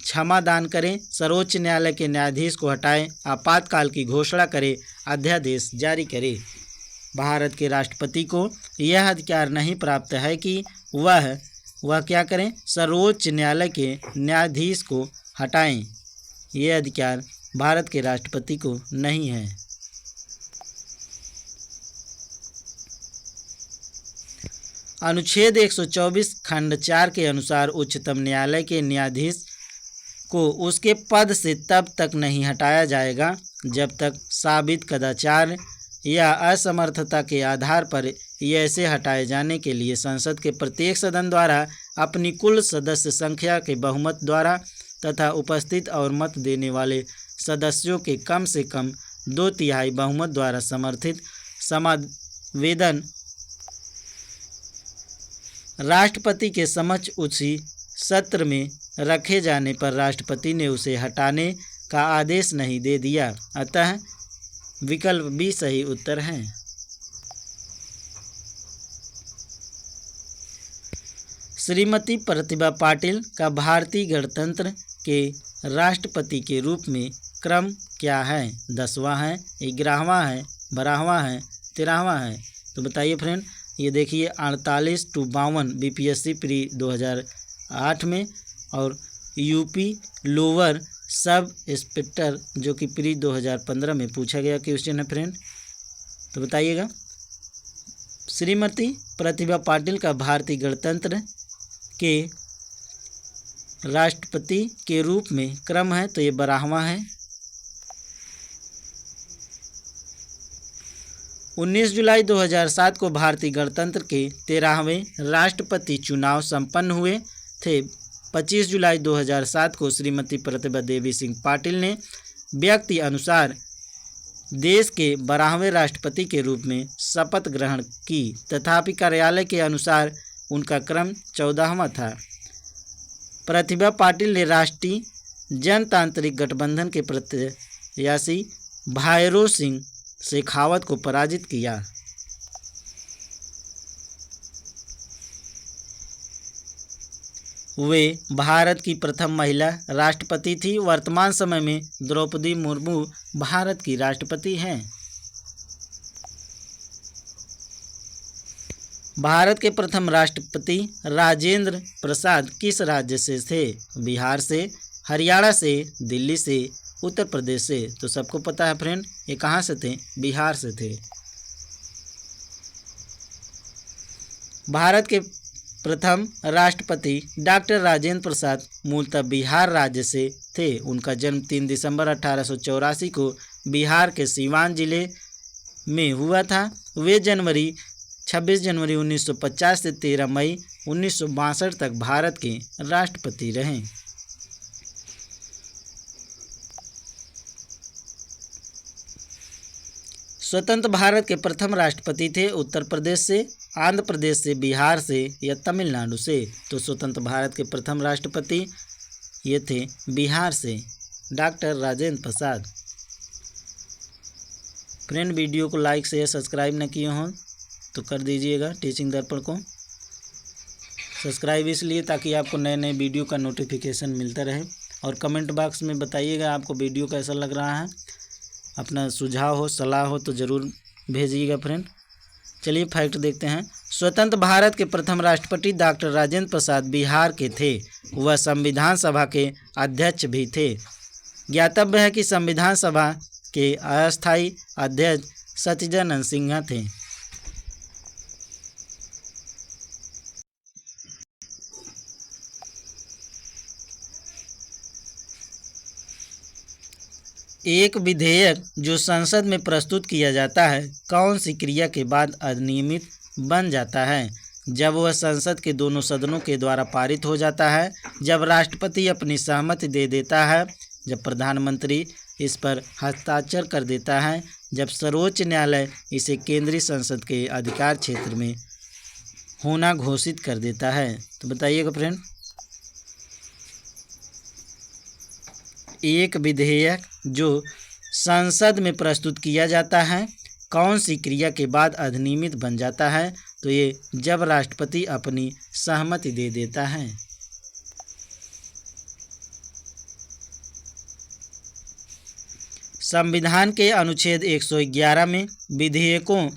क्षमा दान करें, सर्वोच्च न्यायालय के न्यायाधीश को हटाएं, आपातकाल की घोषणा करे, अध्यादेश जारी करे। भारत के राष्ट्रपति को यह अधिकार नहीं प्राप्त है कि वह क्या करें? सर्वोच्च न्यायालय के न्यायाधीश को हटाएं। यह अधिकार भारत के राष्ट्रपति को नहीं है। अनुच्छेद 124 खंड 4 के अनुसार उच्चतम न्यायालय के न्यायाधीश को उसके पद से तब तक नहीं हटाया जाएगा जब तक साबित कदाचार या असमर्थता के आधार पर ऐसे हटाए जाने के लिए संसद के प्रत्येक सदन द्वारा अपनी कुल सदस्य संख्या के बहुमत द्वारा तथा उपस्थित और मत देने वाले सदस्यों के कम से कम 2/3 बहुमत द्वारा समर्थित समावेदन राष्ट्रपति के समक्ष उसी सत्र में रखे जाने पर राष्ट्रपति ने उसे हटाने का आदेश नहीं दे दिया। अतः विकल्प बी सही उत्तर है। श्रीमती प्रतिभा पाटिल का भारतीय गणतंत्र के राष्ट्रपति के रूप में क्रम क्या है? 10वां है, 11वां है, 12वां है, 13वां है? तो बताइए फ्रेंड, ये देखिए 48 to 52 बीपीएससी प्री 2008 में और यूपी लोअर सब इंस्पेक्टर जो कि प्री 2015 में पूछा गया क्वेश्चन है फ्रेंड। तो बताइएगा, श्रीमती प्रतिभा पाटिल का भारतीय गणतंत्र के राष्ट्रपति के रूप में क्रम है तो ये 12वां है। 19 जुलाई 2007 को भारतीय गणतंत्र के 13वें राष्ट्रपति चुनाव संपन्न हुए थे। 25 जुलाई 2007 को श्रीमती प्रतिभा देवी सिंह पाटिल ने व्यक्ति अनुसार देश के 12वें राष्ट्रपति के रूप में शपथ ग्रहण की, तथापि कार्यालय के अनुसार उनका क्रम 14वां था। प्रतिभा पाटिल ने राष्ट्रीय जनतांत्रिक गठबंधन के प्रत्याशी भैरों सिंह शेखावत को पराजित किया। वे भारत की प्रथम महिला राष्ट्रपति थी। वर्तमान समय में द्रौपदी मुर्मू भारत की राष्ट्रपति हैं। भारत के प्रथम राष्ट्रपति राजेंद्र प्रसाद किस राज्य से थे? बिहार से, हरियाणा से, दिल्ली से, उत्तर प्रदेश से। तो सबको पता है फ्रेंड, ये कहाँ से थे? बिहार से थे। भारत के प्रथम राष्ट्रपति डॉक्टर राजेंद्र प्रसाद मूलतः बिहार राज्य से थे। उनका जन्म 3 दिसंबर 1884 को बिहार के सीवान जिले में हुआ था। वे 26 जनवरी 1950 से 13 मई 1962 तक भारत के राष्ट्रपति रहे। स्वतंत्र भारत के प्रथम राष्ट्रपति थे उत्तर प्रदेश से, आंध्र प्रदेश से, बिहार से या तमिलनाडु से। तो स्वतंत्र भारत के प्रथम राष्ट्रपति ये थे बिहार से, doctor Rajendra Prasad. Friend, video को लाइक शेयर सब्सक्राइब न किए हों तो कर दीजिएगा। टीचिंग दर्पण को सब्सक्राइब इसलिए ताकि आपको नए नए वीडियो का नोटिफिकेशन मिलता रहे। और कमेंट बॉक्स में बताइएगा आपको वीडियो कैसा लग रहा है। अपना सुझाव हो, सलाह हो तो ज़रूर भेजिएगा फ्रेंड। चलिए फैक्ट देखते हैं। स्वतंत्र भारत के प्रथम राष्ट्रपति डॉक्टर राजेंद्र प्रसाद बिहार के थे। वह संविधान सभा के अध्यक्ष भी थे। ज्ञातव्य है कि संविधान सभा के अस्थायी अध्यक्ष सचिदानंद सिन्हा थे। एक विधेयक जो संसद में प्रस्तुत किया जाता है कौन सी क्रिया के बाद अधिनियमित बन जाता है? जब वह संसद के दोनों सदनों के द्वारा पारित हो जाता है, जब राष्ट्रपति अपनी सहमति दे देता है, जब प्रधानमंत्री इस पर हस्ताक्षर कर देता है, जब सर्वोच्च न्यायालय इसे केंद्रीय संसद के अधिकार क्षेत्र में होना घोषित कर देता है। तो बताइएगा फ्रेंड, एक विधेयक जो संसद में प्रस्तुत किया जाता है कौन सी क्रिया के बाद अधिनियमित बन जाता है? तो ये जब राष्ट्रपति अपनी सहमति दे देता है। संविधान के अनुच्छेद 111 में विधेयकों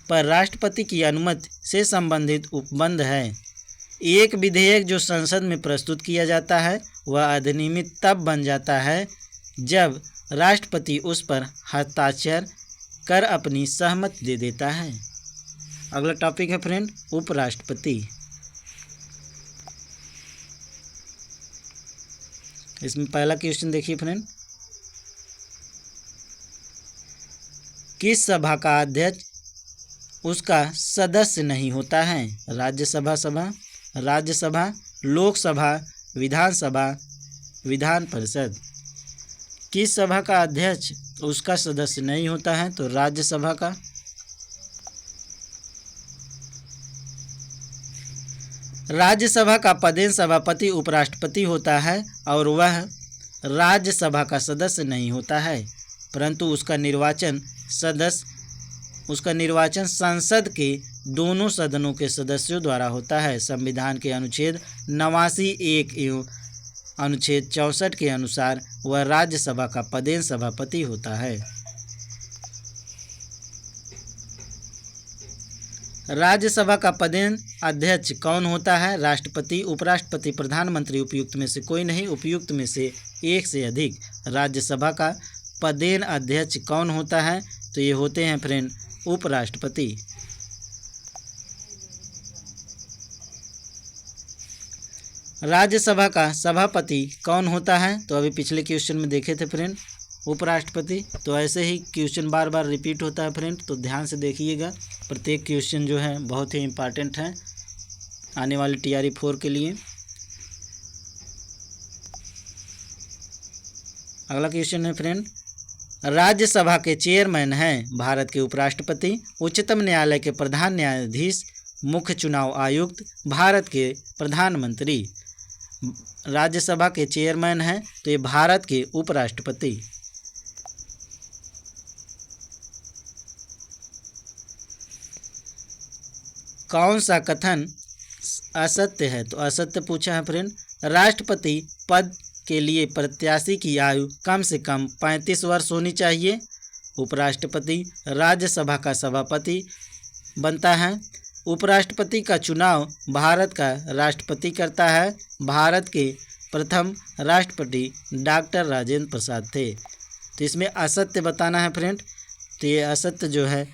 पर राष्ट्रपति की अनुमति से संबंधित उपबंध है। एक विधेयक जो संसद में प्रस्तुत किया जाता है वह अधिनियमित तब बन जाता है जब राष्ट्रपति उस पर हस्ताक्षर कर अपनी सहमति दे देता है। अगला टॉपिक है फ्रेंड, उपराष्ट्रपति। इसमें पहला क्वेश्चन देखिए फ्रेंड, किस सभा का अध्यक्ष उसका सदस्य नहीं होता है? राज्यसभा, लोकसभा, विधानसभा, विधान परिषद। किस सभा का अध्यक्ष उसका सदस्य नहीं होता है? तो राज्यसभा का। राज्यसभा का पदेन सभापति उपराष्ट्रपति होता है और वह राज्यसभा का सदस्य नहीं होता है, परंतु उसका निर्वाचन संसद के दोनों सदनों के सदस्यों द्वारा होता है। संविधान के अनुच्छेद 89(1) एवं अनुच्छेद 64 के अनुसार वह राज्यसभा का पदेन सभापति होता है। राज्यसभा का पदेन अध्यक्ष कौन होता है? राष्ट्रपति, उपराष्ट्रपति, प्रधानमंत्री। उपयुक्त में से कोई नहीं, उपयुक्त में से एक से अधिक। राज्यसभा का पदेन अध्यक्ष कौन होता है? तो ये होते हैं फ्रेंड उपराष्ट्रपति। राज्यसभा का सभापति कौन होता है? तो अभी पिछले क्वेश्चन में देखे थे फ्रेंड, उपराष्ट्रपति। तो ऐसे ही क्वेश्चन बार बार रिपीट होता है फ्रेंड, तो ध्यान से देखिएगा। प्रत्येक क्वेश्चन जो है बहुत ही इम्पॉर्टेंट है आने वाले TRE 4 के लिए। अगला क्वेश्चन है फ्रेंड, राज्यसभा के चेयरमैन हैं भारत के उपराष्ट्रपति, उच्चतम न्यायालय के प्रधान न्यायाधीश, मुख्य चुनाव आयुक्त, भारत के प्रधानमंत्री। राज्यसभा के चेयरमैन हैं तो ये भारत के उपराष्ट्रपति। कौन सा कथन असत्य है? तो असत्य पूछा है फ्रेंड। राष्ट्रपति पद के लिए प्रत्याशी की आयु कम से कम 35 वर्ष होनी चाहिए। उपराष्ट्रपति राज्यसभा का सभापति बनता है। उपराष्ट्रपति का चुनाव भारत का राष्ट्रपति करता है। भारत के प्रथम राष्ट्रपति डॉक्टर राजेंद्र प्रसाद थे। तो इसमें असत्य बताना है फ्रेंड। तो ये असत्य जो है,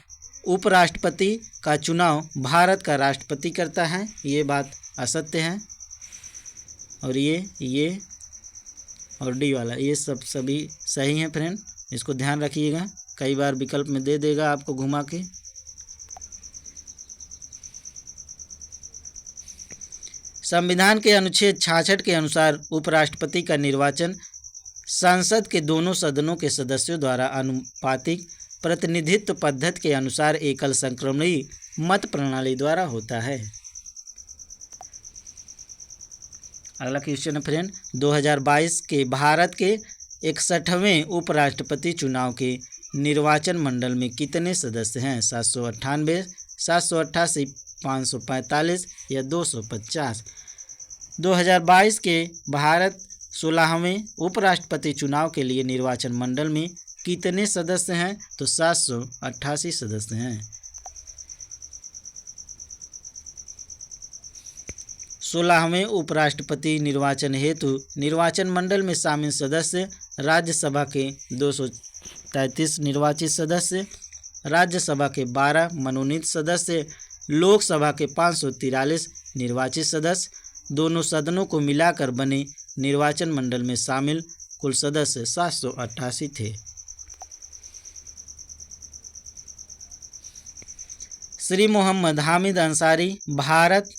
उपराष्ट्रपति का चुनाव भारत का राष्ट्रपति करता है, ये बात असत्य है। और ये और डी वाला ये सभी सही हैं फ्रेंड, इसको ध्यान रखिएगा। कई बार विकल्प में दे देगा आपको घुमा के। संविधान के अनुच्छेद 66 के अनुसार उपराष्ट्रपति का निर्वाचन संसद के दोनों सदनों के सदस्यों द्वारा आनुपातिक प्रतिनिधित्व पद्धति के अनुसार एकल संक्रमणीय मत प्रणाली द्वारा होता है। अगला क्वेश्चन है फ्रेंड, 2022 के भारत के 61वें उपराष्ट्रपति चुनाव के निर्वाचन मंडल में कितने सदस्य हैं? 798, 788, 545 या 250? 2022 के भारत 16वें उपराष्ट्रपति चुनाव के लिए निर्वाचन मंडल में कितने सदस्य हैं? तो 788 सदस्य हैं। 16वें उपराष्ट्रपति निर्वाचन हेतु निर्वाचन मंडल में शामिल सदस्य राज्यसभा के 233 निर्वाचित सदस्य, राज्यसभा के 12 मनोनीत सदस्य, लोकसभा के 543 निर्वाचित सदस्य, दोनों सदनों को मिलाकर बने निर्वाचन मंडल में शामिल कुल सदस्य 788 थे। श्री मोहम्मद हामिद अंसारी भारत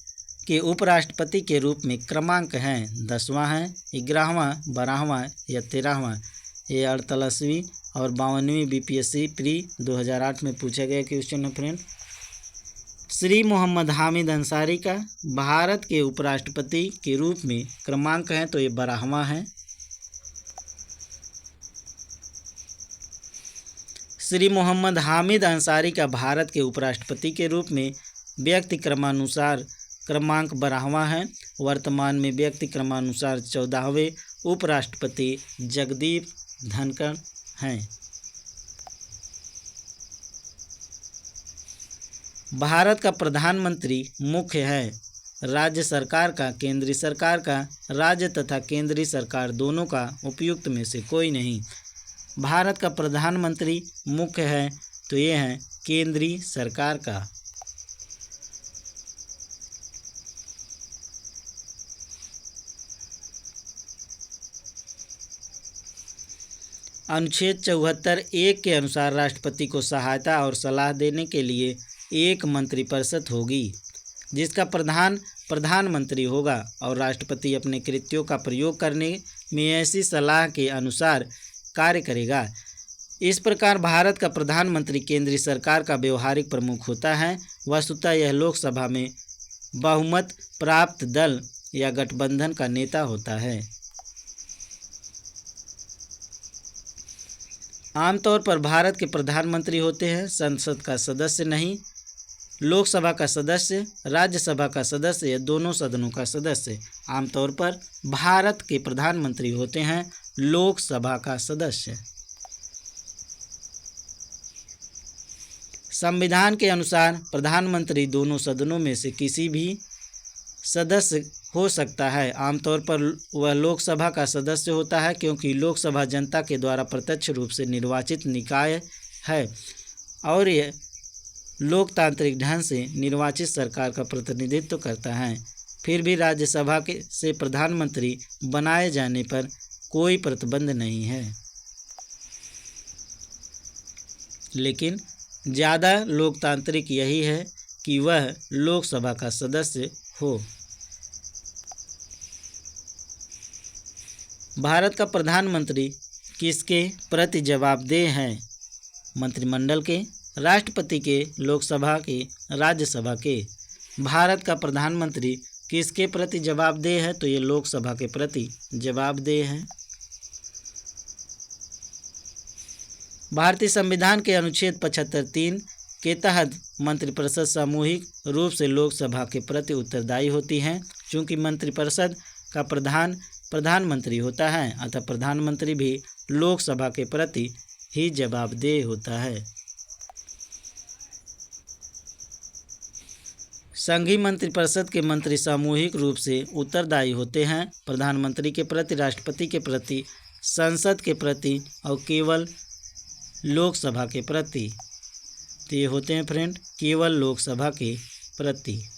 के उपराष्ट्रपति के रूप में क्रमांक हैं? 10वां है, 11वां, 12वां या 13वां? ये 48वीं और 52वीं BPSC प्री 2008 में पूछा गया क्वेश्चन है फ्रेंड। श्री मोहम्मद हामिद अंसारी का भारत के उपराष्ट्रपति के रूप में क्रमांक है तो ये 12वां है। श्री मोहम्मद हामिद अंसारी का भारत के उपराष्ट्रपति के रूप में व्यक्ति क्रमानुसार क्रमांक 12वां है। वर्तमान में व्यक्ति क्रमानुसार 14वें उपराष्ट्रपति जगदीप धनखड़ हैं। भारत का प्रधानमंत्री मुख्य है राज्य सरकार का, केंद्रीय सरकार का, राज्य तथा केंद्रीय सरकार दोनों का, उपयुक्त में से कोई नहीं। भारत का प्रधानमंत्री मुख्य है तो ये है केंद्रीय सरकार का। अनुच्छेद 74(1) के अनुसार राष्ट्रपति को सहायता और सलाह देने के लिए एक मंत्रिपरिषद होगी जिसका प्रधान प्रधानमंत्री होगा और राष्ट्रपति अपने कृत्यों का प्रयोग करने में ऐसी सलाह के अनुसार कार्य करेगा। इस प्रकार भारत का प्रधानमंत्री केंद्रीय सरकार का व्यवहारिक प्रमुख होता है। वस्तुतः यह लोकसभा में बहुमत प्राप्त दल या गठबंधन का नेता होता है। आमतौर पर भारत के प्रधानमंत्री होते हैं, संसद का सदस्य नहीं, लोकसभा का सदस्य, राज्यसभा का सदस्य या दोनों सदनों का सदस्य। आमतौर पर भारत के प्रधानमंत्री होते हैं लोकसभा का सदस्य। संविधान के अनुसार प्रधानमंत्री दोनों सदनों में से किसी भी सदस्य हो सकता है। आमतौर पर वह लोकसभा का सदस्य होता है क्योंकि लोकसभा जनता के द्वारा प्रत्यक्ष रूप से निर्वाचित निकाय है और यह लोकतांत्रिक ढंग से निर्वाचित सरकार का प्रतिनिधित्व करता है। फिर भी राज्यसभा के से प्रधानमंत्री बनाए जाने पर कोई प्रतिबंध नहीं है। लेकिन ज़्यादा लोकतांत्रिक यही है कि वह लोकसभा का सदस्य हो। भारत का प्रधानमंत्री किसके प्रति जवाबदेह है? मंत्रिमंडल के, राष्ट्रपति के, लोकसभा के, राज्यसभा के। भारत का प्रधानमंत्री किसके प्रति जवाबदेह है? तो ये लोकसभा के प्रति जवाबदेह है। भारतीय संविधान के अनुच्छेद 75(3) के तहत मंत्रिपरिषद सामूहिक रूप से लोकसभा के प्रति उत्तरदायी होती है। चूँकि मंत्रिपरिषद का प्रधान प्रधानमंत्री होता है, अतः प्रधानमंत्री भी लोकसभा के प्रति ही जवाबदेह होता है। संघीय मंत्रिपरिषद के मंत्री सामूहिक रूप से उत्तरदायी होते हैं, प्रधानमंत्री के प्रति, राष्ट्रपति के प्रति, संसद के प्रति और केवल लोकसभा के प्रति। तो ये होते हैं फ्रेंड केवल लोकसभा के प्रति।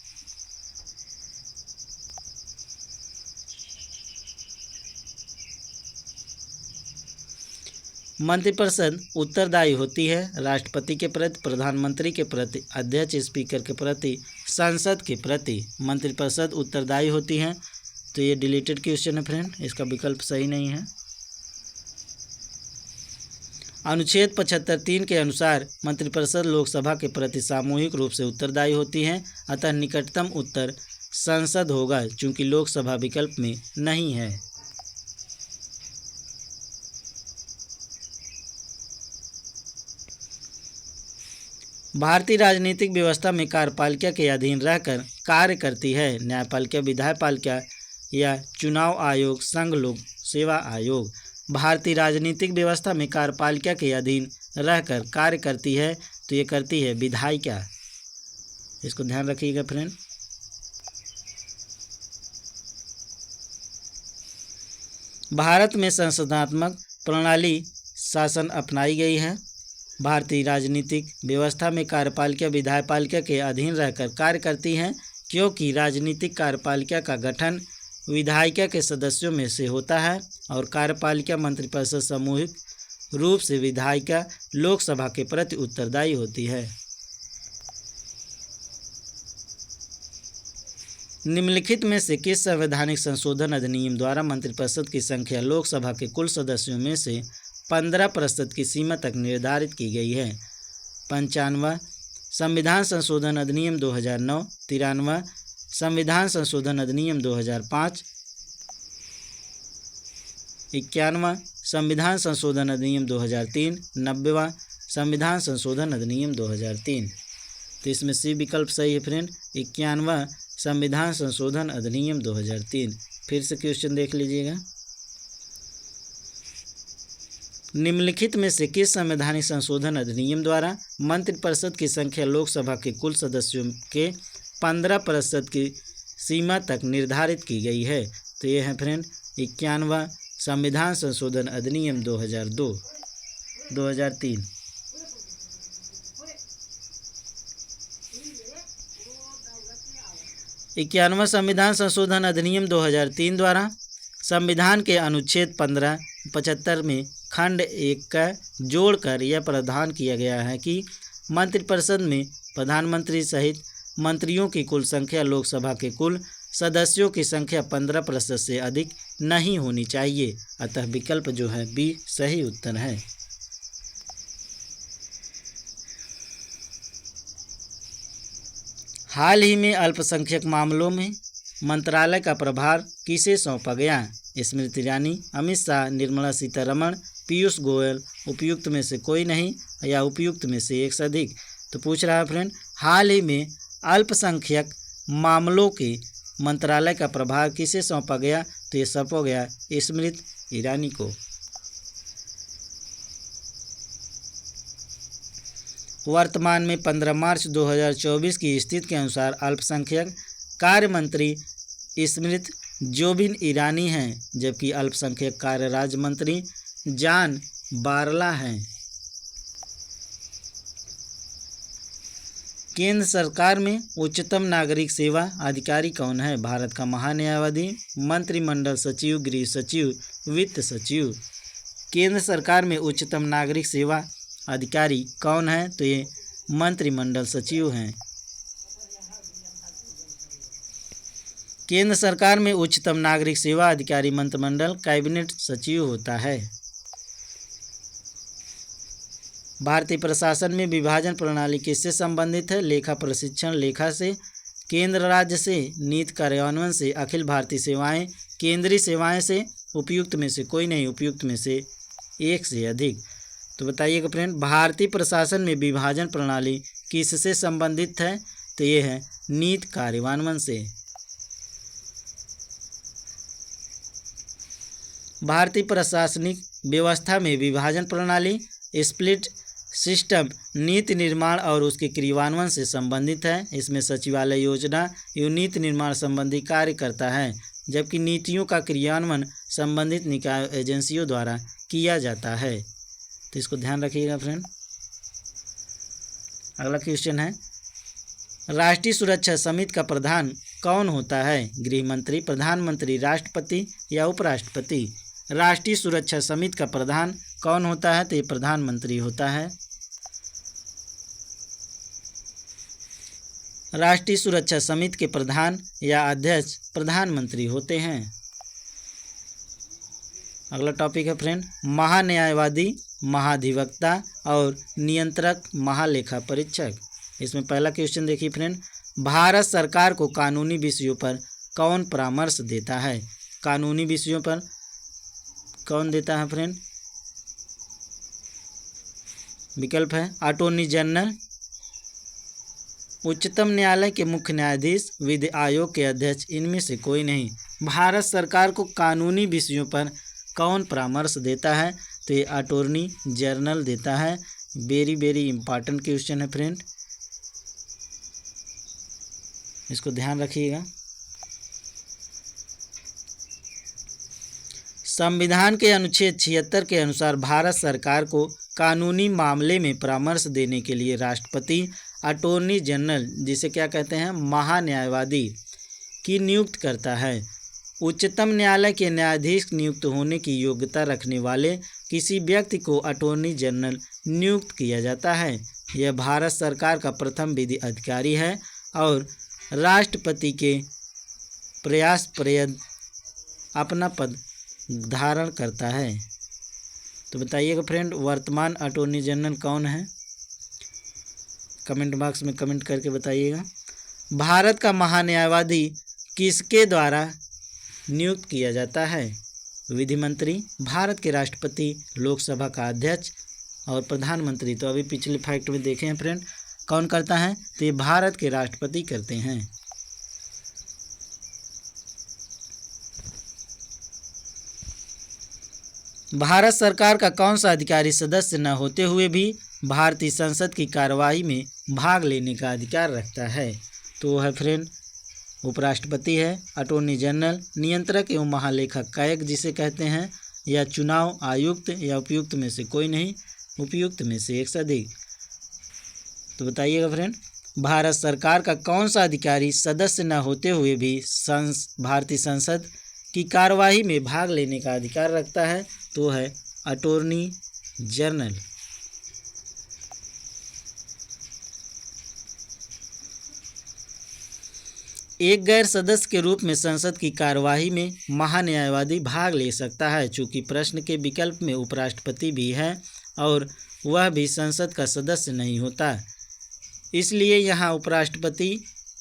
मंत्रिपरिषद उत्तरदायी होती है राष्ट्रपति के प्रति, प्रधानमंत्री के प्रति, अध्यक्ष स्पीकर के प्रति, संसद के प्रति। मंत्रिपरिषद उत्तरदायी होती हैं। तो ये डिलीटेड क्वेश्चन है फ्रेंड, इसका विकल्प सही नहीं है। अनुच्छेद 75(3) के अनुसार मंत्रिपरिषद लोकसभा के प्रति सामूहिक रूप से उत्तरदायी होती है, अतः निकटतम उत्तर संसद होगा, चूँकि लोकसभा विकल्प में नहीं है। भारतीय राजनीतिक व्यवस्था में कार्यपालिका के अधीन रहकर कार्य करती है न्यायपालिका, विधायपालिका या चुनाव आयोग, संघ लोक सेवा आयोग। भारतीय राजनीतिक व्यवस्था में कार्यपालिका के अधीन रहकर कार्य करती है, तो ये करती है विधायिका। इसको ध्यान रखिएगा फ्रेंड। भारत में संसदनात्मक प्रणाली शासन अपनाई गई है। भारतीय राजनीतिक व्यवस्था में कार्यपालिका विधायपालिका के अधीन रहकर कार्य करती हैं, क्योंकि राजनीतिक कार्यपालिका का गठन विधायिका के सदस्यों में से होता है और कार्यपालिका मंत्रिपरिषद सामूहिक रूप से विधायिका लोकसभा के प्रति उत्तरदायी होती है। निम्नलिखित में से किस संवैधानिक संशोधन अधिनियम द्वारा मंत्रिपरिषद की संख्या लोकसभा के कुल सदस्यों में से 15% की सीमा तक निर्धारित की गई है? 95वां संविधान संशोधन अधिनियम 2009, 93वां संविधान संशोधन अधिनियम 2005, 91वां संविधान संशोधन अधिनियम 2003, 90वां संविधान संशोधन अधिनियम 2003। तो इसमें सी विकल्प सही है फ्रेंड, 91वां संविधान संशोधन अधिनियम 2003। फिर से क्वेश्चन देख लीजिएगा। निम्नलिखित में से किस संवैधानिक संशोधन अधिनियम द्वारा मंत्रिपरिषद की संख्या लोकसभा के कुल सदस्यों के 15% की सीमा तक निर्धारित की गई है? तो ये है फ्रेंड 91वां संविधान संशोधन अधिनियम 2003। इक्यानवां संविधान संशोधन अधिनियम 2003 द्वारा संविधान के अनुच्छेद 75 में खंड 1 का जोड़कर यह प्रावधान किया गया है कि मंत्रिपरिषद में प्रधानमंत्री सहित मंत्रियों की कुल संख्या लोकसभा के कुल सदस्यों की संख्या 15% से अधिक नहीं होनी चाहिए। अतः विकल्प जो है बी सही उत्तर है। हाल ही में अल्पसंख्यक मामलों में मंत्रालय का प्रभार किसे सौंपा गया? स्मृति ईरानी, अमित शाह, निर्मला सीतारमण, पीयूष गोयल, उपयुक्त में से कोई नहीं या उपयुक्त में से एक से अधिक। तो पूछ रहा है फ्रेंड, हाल ही में अल्पसंख्यक मामलों के मंत्रालय का प्रभार किसे सौंपा गया? तो ये सौंपा गया स्मृति ईरानी को। वर्तमान में 15 मार्च 2024 की स्थिति के अनुसार अल्पसंख्यक कार्य मंत्री स्मृति जोबिन ईरानी हैं, जबकि अल्पसंख्यक कार्य राज्य मंत्री जॉन बारला हैं। केंद्र सरकार में उच्चतम नागरिक सेवा अधिकारी कौन है? भारत का महान्यायवादी, मंत्रिमंडल सचिव, गृह सचिव, वित्त सचिव। केंद्र सरकार में उच्चतम नागरिक सेवा अधिकारी कौन है? तो ये मंत्रिमंडल सचिव हैं। केंद्र सरकार में उच्चतम नागरिक सेवा अधिकारी मंत्रिमंडल कैबिनेट सचिव होता है। भारतीय प्रशासन में विभाजन प्रणाली किससे संबंधित है? लेखा प्रशिक्षण लेखा से, केंद्र राज्य से, नीति कार्यान्वयन से, अखिल भारतीय सेवाएं, केंद्रीय सेवाएं से, उपयुक्त में से कोई नहीं, उपयुक्त में से एक से अधिक। तो बताइएगा फ्रेंड, भारतीय प्रशासन में विभाजन प्रणाली किससे संबंधित है? तो ये है नीति कार्यान्वयन से। भारतीय प्रशासनिक व्यवस्था में विभाजन प्रणाली स्प्लिट सिस्टम नीति निर्माण और उसके क्रियान्वयन से संबंधित है। इसमें सचिवालय योजना एवं नीति निर्माण संबंधी कार्य करता है, जबकि नीतियों का क्रियान्वयन संबंधित निकाय एजेंसियों द्वारा किया जाता है। तो इसको ध्यान रखिएगा फ्रेंड। अगला क्वेश्चन है, राष्ट्रीय सुरक्षा समिति का प्रधान कौन होता है? गृह मंत्री, प्रधानमंत्री, राष्ट्रपति या उपराष्ट्रपति? राष्ट्रीय सुरक्षा समिति का प्रधान कौन होता है? तो ये प्रधानमंत्री होता है। राष्ट्रीय सुरक्षा समिति के प्रधान या अध्यक्ष प्रधानमंत्री होते हैं। अगला टॉपिक है फ्रेंड, महान्यायवादी, महाधिवक्ता और नियंत्रक महालेखा परीक्षक। इसमें पहला क्वेश्चन देखिए फ्रेंड, भारत सरकार को कानूनी विषयों पर कौन परामर्श देता है? कानूनी विषयों पर कौन देता है फ्रेंड? विकल्प है अटॉर्नी जनरल, उच्चतम न्यायालय के मुख्य न्यायाधीश, विधि आयोग के अध्यक्ष, इनमें से कोई नहीं। भारत सरकार को कानूनी विषयों पर कौन परामर्श देता है? तो ये अटॉर्नी जनरल देता है। वेरी वेरी इंपॉर्टेंट क्वेश्चन है फ्रेंड, इसको ध्यान रखिएगा। संविधान के अनुच्छेद 76 के अनुसार भारत सरकार को कानूनी मामले में परामर्श देने के लिए राष्ट्रपति अटॉर्नी जनरल, जिसे क्या कहते हैं महान्यायवादी, की नियुक्त करता है। उच्चतम न्यायालय के न्यायाधीश नियुक्त होने की योग्यता रखने वाले किसी व्यक्ति को अटॉर्नी जनरल नियुक्त किया जाता है। यह भारत सरकार का प्रथम विधि अधिकारी है और राष्ट्रपति के प्रयास पर्यंत अपना पद धारण करता है। तो बताइएगा फ्रेंड, वर्तमान अटॉर्नी जनरल कौन है? कमेंट बॉक्स में कमेंट करके बताइएगा। भारत का महान्यायवादी किसके द्वारा नियुक्त किया जाता है? विधि मंत्री, भारत के राष्ट्रपति, लोकसभा का अध्यक्ष और प्रधानमंत्री। तो अभी पिछले फैक्ट में देखे हैं फ्रेंड, कौन करता है? तो ये भारत के राष्ट्रपति करते हैं। भारत सरकार का कौन सा अधिकारी सदस्य न होते हुए भी भारतीय संसद की कार्यवाही में भाग लेने का अधिकार रखता है? तो वो है फ्रेंड उपराष्ट्रपति है, अटॉर्नी जनरल, नियंत्रक एवं महालेखाकार जिसे कहते हैं, या चुनाव आयुक्त, या उपयुक्त में से कोई नहीं, उपयुक्त में से एक से अधिक। तो बताइएगा फ्रेंड, भारत सरकार का कौन सा अधिकारी सदस्य न होते हुए भी भारतीय संसद की कार्यवाही में भाग लेने का अधिकार रखता है? तो है अटॉर्नी जनरल। एक गैर सदस्य के रूप में संसद की कार्यवाही में महान्यायवादी भाग ले सकता है। चूंकि प्रश्न के विकल्प में उपराष्ट्रपति भी है और वह भी संसद का सदस्य नहीं होता, इसलिए यहाँ उपराष्ट्रपति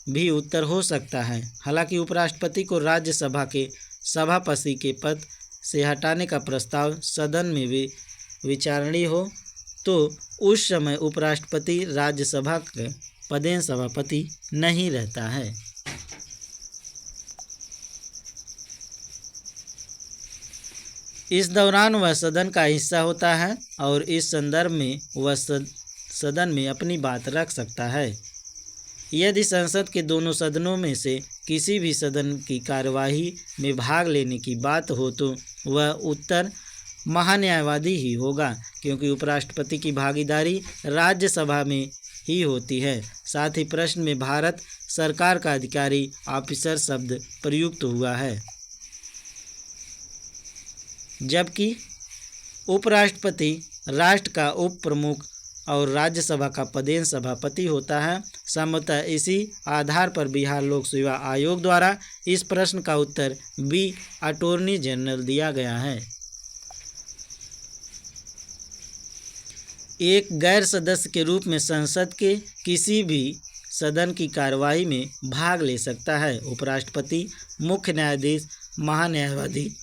भी उत्तर हो सकता है। हालांकि उपराष्ट्रपति को राज्यसभा के सभापति के पद से हटाने का प्रस्ताव सदन में भी विचारणीय हो तो उस समय उपराष्ट्रपति राज्यसभा के पदेन सभापति नहीं रहता है। इस दौरान वह सदन का हिस्सा होता है और इस संदर्भ में वह सदन में अपनी बात रख सकता है। यदि संसद के दोनों सदनों में से किसी भी सदन की कार्यवाही में भाग लेने की बात हो तो वह उत्तर महान्यायवादी ही होगा, क्योंकि उपराष्ट्रपति की भागीदारी राज्यसभा में ही होती है। साथ ही प्रश्न में भारत सरकार का अधिकारी ऑफिसर शब्द प्रयुक्त हुआ है, जबकि उपराष्ट्रपति राष्ट्र का उप प्रमुख और राज्यसभा का पदेन सभापति होता है। संभवतः इसी आधार पर बिहार लोक सेवा आयोग द्वारा इस प्रश्न का उत्तर बी अटॉर्नी जनरल दिया गया है। एक गैर सदस्य के रूप में संसद के किसी भी सदन की कार्यवाही में भाग ले सकता है उपराष्ट्रपति, मुख्य न्यायाधीश, महान्यायवादी,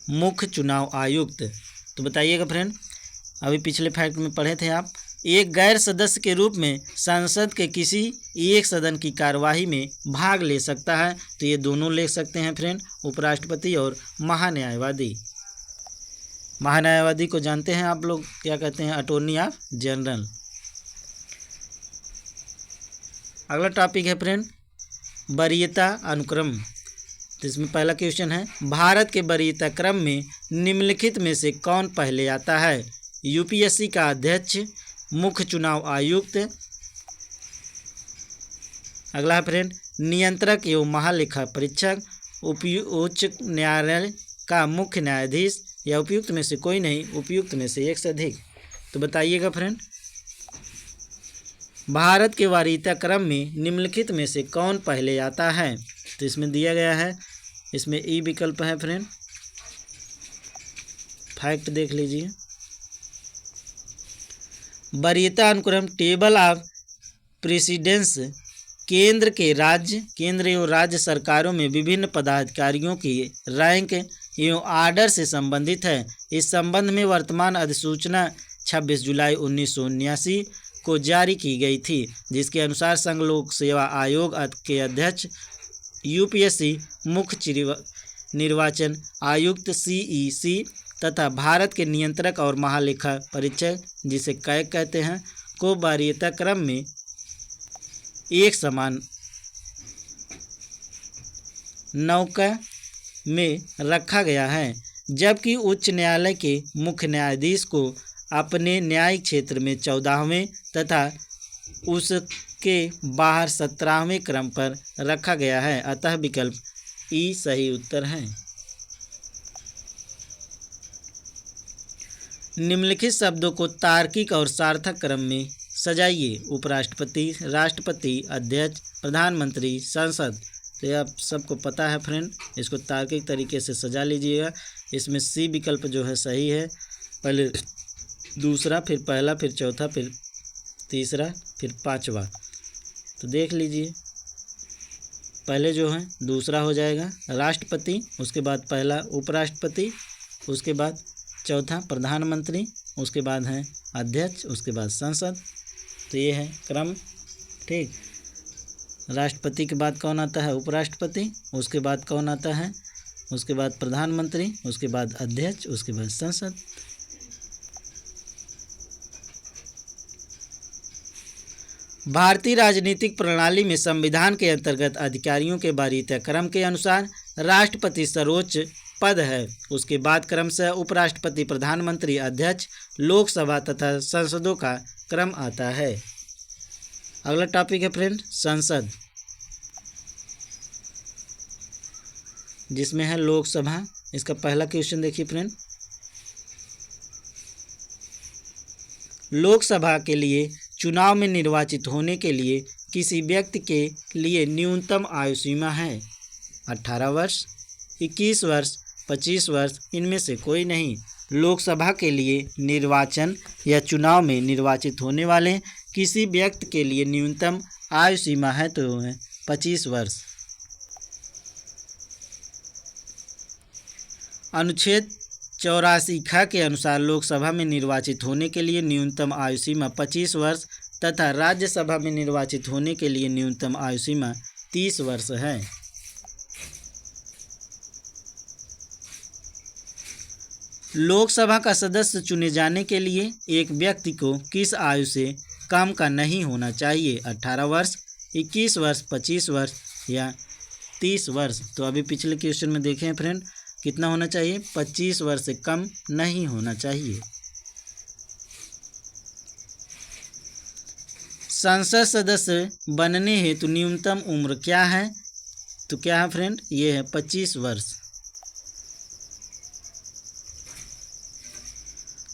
मुख्य चुनाव आयुक्त। तो बताइएगा फ्रेंड, अभी पिछले फैक्ट में पढ़े थे आप, एक गैर सदस्य के रूप में संसद के किसी एक सदन की कार्यवाही में भाग ले सकता है। तो ये दोनों ले सकते हैं फ्रेंड, उपराष्ट्रपति और महान्यायवादी। महान्यायवादी को जानते हैं आप लोग, क्या कहते हैं? Attorney of general. अगला टॉपिक है फ्रेंड वरीयता अनुक्रम। तो इसमें पहला क्वेश्चन है, भारत के वरीयता क्रम में निम्नलिखित में से कौन पहले आता है? यूपीएससी का अध्यक्ष, मुख्य चुनाव आयुक्त। अगला है फ्रेंड नियंत्रक एवं महालेखा परीक्षक, उच्च न्यायालय का मुख्य न्यायाधीश, या उपयुक्त में से कोई नहीं, उपयुक्त में से एक से अधिक। तो बताइएगा फ्रेंड, भारत के वरीयता क्रम में निम्नलिखित में से कौन पहले आता है? तो इसमें दिया गया है, इसमें ई विकल्प है फ्रेंड। फैक्ट देख लीजिए, वरीयता अनुक्रम टेबल ऑफ प्रेसिडेंस केंद्र एवं राज्य सरकारों में विभिन्न पदाधिकारियों की रैंक एवं आर्डर से संबंधित है। इस संबंध में वर्तमान अधिसूचना 26 जुलाई 1979 को जारी की गई थी, जिसके अनुसार संघ लोक सेवा आयोग के अध्यक्ष, यूपीएससी मुख्य निर्वाचन आयुक्त सीईसी तथा भारत के नियंत्रक और महालेखा परीक्षक, जिसे कैग कहते हैं, को वरीयता क्रम में एक समान नौका में रखा गया है, जबकि उच्च न्यायालय के मुख्य न्यायाधीश को अपने न्यायिक क्षेत्र में 14वें तथा उसके बाहर 17वें क्रम पर रखा गया है। अतः विकल्प ई सही उत्तर है। निम्नलिखित शब्दों को तार्किक और सार्थक क्रम में सजाइए। उपराष्ट्रपति, राष्ट्रपति, अध्यक्ष, प्रधानमंत्री, संसद। तो ये आप सबको पता है फ्रेंड, इसको तार्किक तरीके से सजा लीजिएगा। इसमें सी विकल्प जो है सही है, पहले दूसरा, फिर पहला, फिर चौथा, फिर तीसरा, फिर पांचवा। तो देख लीजिए, पहले जो है दूसरा हो जाएगा राष्ट्रपति, उसके बाद पहला उपराष्ट्रपति, उसके बाद चौथा प्रधानमंत्री, उसके बाद है अध्यक्ष, उसके बाद संसद। तो ये है क्रम, ठीक। राष्ट्रपति के बाद कौन आता है? उपराष्ट्रपति, उसके बाद कौन आता है? उसके बाद प्रधानमंत्री, उसके बाद अध्यक्ष, उसके बाद संसद। भारतीय राजनीतिक प्रणाली में संविधान के अंतर्गत अधिकारियों के वरीयता क्रम के अनुसार राष्ट्रपति सर्वोच्च पद है, उसके बाद क्रमशः उपराष्ट्रपति, प्रधानमंत्री, अध्यक्ष, लोकसभा तथा संसदों का क्रम आता है। अगला टॉपिक है फ्रेंड संसद, जिसमें है लोकसभा। इसका पहला क्वेश्चन देखिए फ्रेंड, लोकसभा के लिए चुनाव में निर्वाचित होने के लिए किसी व्यक्ति के लिए न्यूनतम आयु सीमा है 18 वर्ष, 21 वर्ष, 25 वर्ष, इनमें से कोई नहीं। लोकसभा के लिए निर्वाचन या चुनाव में निर्वाचित होने वाले किसी व्यक्ति के लिए न्यूनतम आयु सीमा है तो है 25 वर्ष। अनुच्छेद 84 ख के अनुसार लोकसभा में निर्वाचित होने के लिए न्यूनतम आयु सीमा 25 वर्ष तथा राज्यसभा में निर्वाचित होने के लिए न्यूनतम आयु सीमा 30 वर्ष है। लोकसभा का सदस्य चुने जाने के लिए एक व्यक्ति को किस आयु से कम का नहीं होना चाहिए? 18 वर्ष, 21 वर्ष, 25 वर्ष या 30 वर्ष। तो अभी पिछले क्वेश्चन में देखें फ्रेंड, कितना होना चाहिए? 25 वर्ष से कम नहीं होना चाहिए। संसद सदस्य बनने हेतु न्यूनतम उम्र क्या है? तो क्या है फ्रेंड? ये है 25 वर्ष।